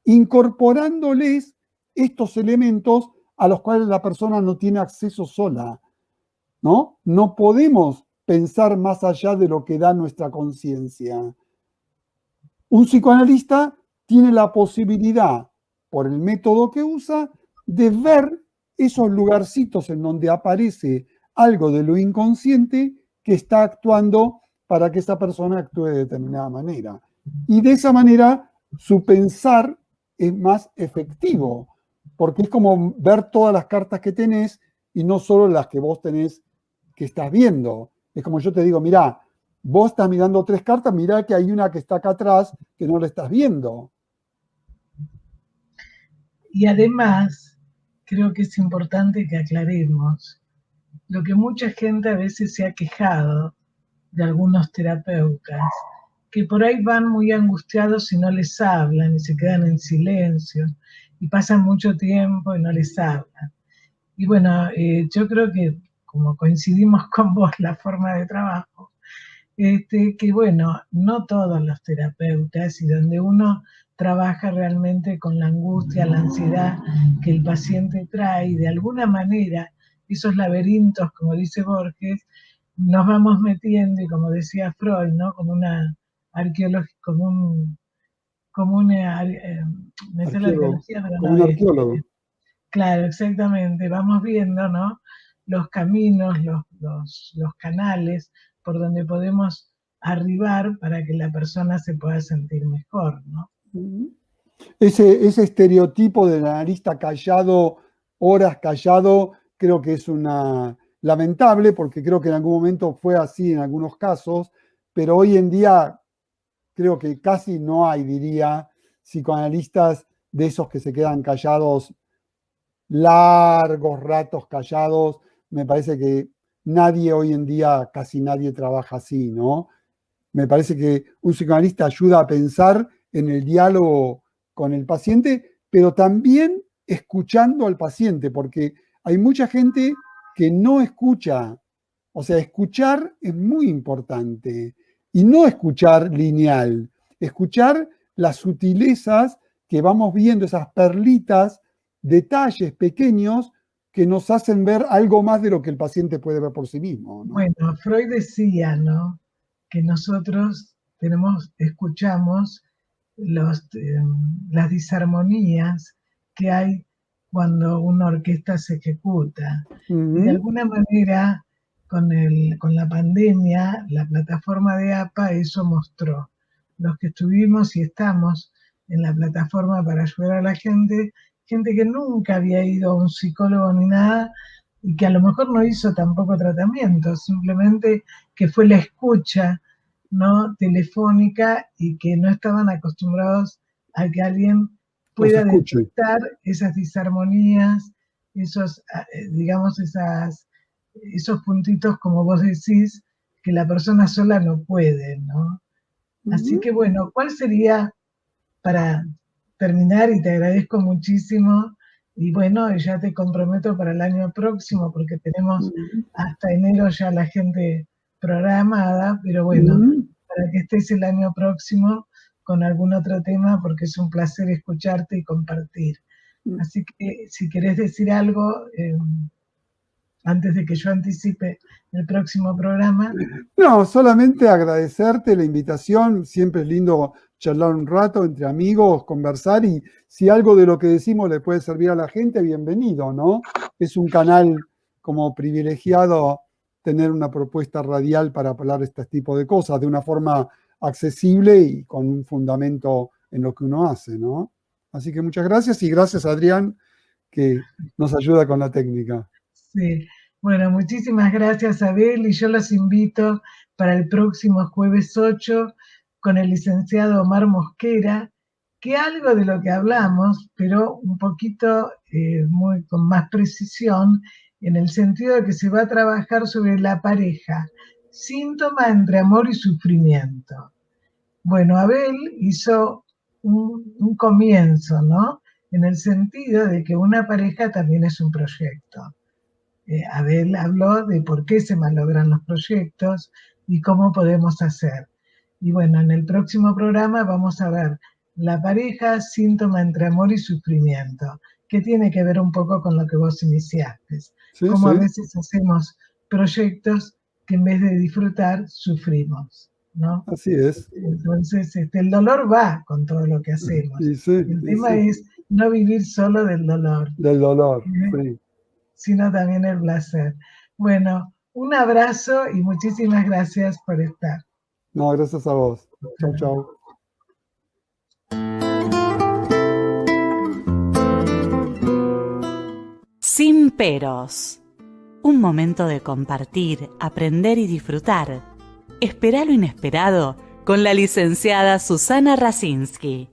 incorporándoles estos elementos a los cuales la persona no tiene acceso sola, ¿no? No podemos pensar más allá de lo que da nuestra conciencia. Un psicoanalista tiene la posibilidad, por el método que usa, de ver esos lugarcitos en donde aparece algo de lo inconsciente que está actuando para que esa persona actúe de determinada manera. Y de esa manera su pensar es más efectivo, porque es como ver todas las cartas que tenés y no solo las que vos tenés que estás viendo. Es como yo te digo, mirá, vos estás mirando 3 cartas, mirá que hay una que está acá atrás que no la estás viendo. Y además, creo que es importante que aclaremos lo que mucha gente a veces se ha quejado de algunos terapeutas, que por ahí van muy angustiados y no les hablan y se quedan en silencio y pasan mucho tiempo y no les hablan. Y bueno, yo creo que como coincidimos con vos la forma de trabajo, que bueno, no todos los terapeutas y donde uno trabaja realmente con la angustia, la ansiedad que el paciente trae, y de alguna manera esos laberintos, como dice Borges, nos vamos metiendo y como decía Freud, ¿no? Como una arqueología, como una, me sale Arqueólogo, arqueología, pero como no, un arqueólogo. claro, exactamente, vamos viendo, ¿no? Los caminos, los canales por donde podemos arribar para que la persona se pueda sentir mejor, ¿no? Ese estereotipo del analista callado, horas callado, creo que es una lamentable, porque creo que en algún momento fue así en algunos casos, pero hoy en día creo que casi no hay, diría, psicoanalistas de esos que se quedan callados largos ratos callados. Me parece que nadie hoy en día, casi nadie trabaja así, ¿no? Me parece que un psicoanalista ayuda a pensar en el diálogo con el paciente, pero también escuchando al paciente, porque hay mucha gente que no escucha. O sea, escuchar es muy importante. Y no escuchar lineal, escuchar las sutilezas que vamos viendo, esas perlitas, detalles pequeños que nos hacen ver algo más de lo que el paciente puede ver por sí mismo, ¿no? Bueno, Freud decía, ¿no? Que nosotros escuchamos las disarmonías que hay cuando una orquesta se ejecuta. Y de alguna manera, con la pandemia, la plataforma de APA eso mostró. Los que estuvimos y estamos en la plataforma para ayudar a la gente que nunca había ido a un psicólogo ni nada, y que a lo mejor no hizo tampoco tratamiento, simplemente que fue la escucha, ¿no? Telefónica, y que no estaban acostumbrados a que alguien Los pueda escuche. detectar esas disarmonías, esos, digamos, esas esos puntitos, como vos decís, que la persona sola no puede, ¿no? Así que bueno, ¿cuál sería, para terminar, y te agradezco muchísimo, y bueno, ya te comprometo para el año próximo, porque tenemos hasta enero ya la gente programada, pero bueno, para que estés el año próximo con algún otro tema, porque es un placer escucharte y compartir. Así que si querés decir algo, antes de que yo anticipe el próximo programa. No, solamente agradecerte la invitación. Siempre es lindo charlar un rato entre amigos, conversar, y si algo de lo que decimos le puede servir a la gente, bienvenido, ¿no? Es un canal como privilegiado tener una propuesta radial para hablar de este tipo de cosas de una forma accesible y con un fundamento en lo que uno hace, ¿no? Así que muchas gracias, y gracias a Adrián, que nos ayuda con la técnica. Sí, bueno, muchísimas gracias, Abel, y yo los invito para el próximo jueves 8 con el licenciado Omar Mosquera, que algo de lo que hablamos, pero un poquito con más precisión, en el sentido de que se va a trabajar sobre la pareja, síntoma entre amor y sufrimiento. Bueno, Abel hizo un comienzo, ¿no? En el sentido de que una pareja también es un proyecto. Abel habló de por qué se malogran los proyectos y cómo podemos hacer. Y bueno, en el próximo programa vamos a ver la pareja, síntoma entre amor y sufrimiento, que tiene que ver un poco con lo que vos iniciaste. Sí, cómo sí. a veces hacemos proyectos que en vez de disfrutar, sufrimos, ¿no? Así es. Entonces, el dolor va con todo lo que hacemos. Sí, El tema es no vivir solo del dolor. Del dolor, sí. Sino también el placer. Bueno, un abrazo y muchísimas gracias por estar. No, gracias a vos. Chau, chau. Sin peros. Un momento de compartir, aprender y disfrutar. Espera lo inesperado con la licenciada Susana Rasinski.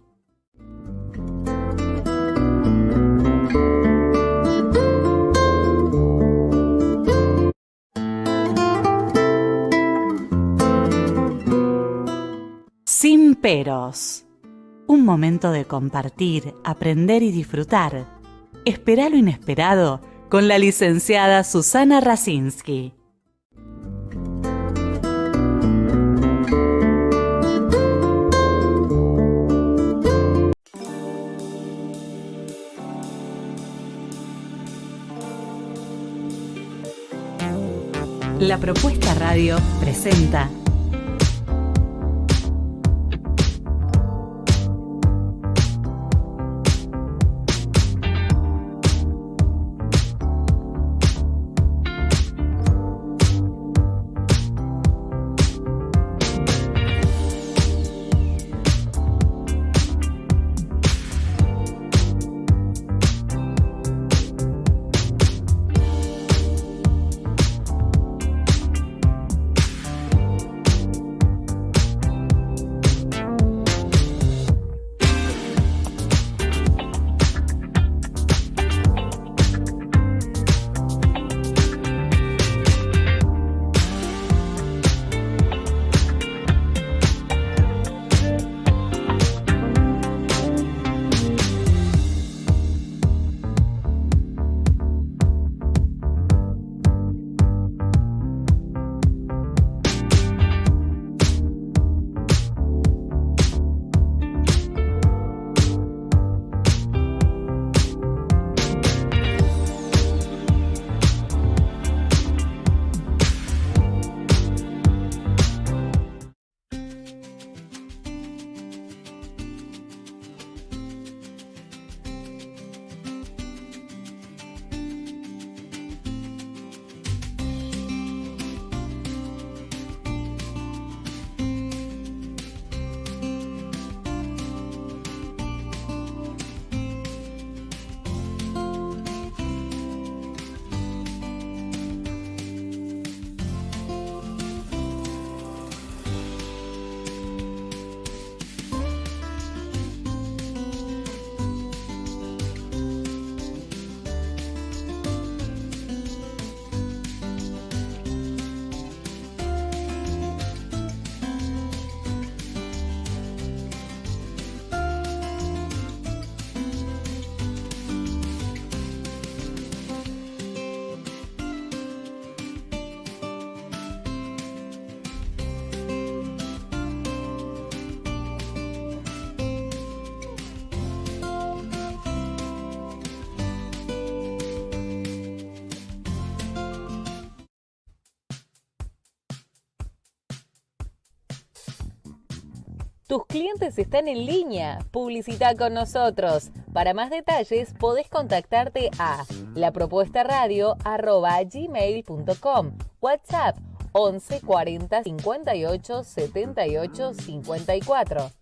Sin peros. Un momento de compartir, aprender y disfrutar. Espera lo inesperado con la licenciada Susana Rasinski. La Propuesta Radio presenta Tus clientes están en línea. Publicita con nosotros. Para más detalles podés contactarte a lapropuestaradio@gmail.com. WhatsApp 11 40 58 78 54.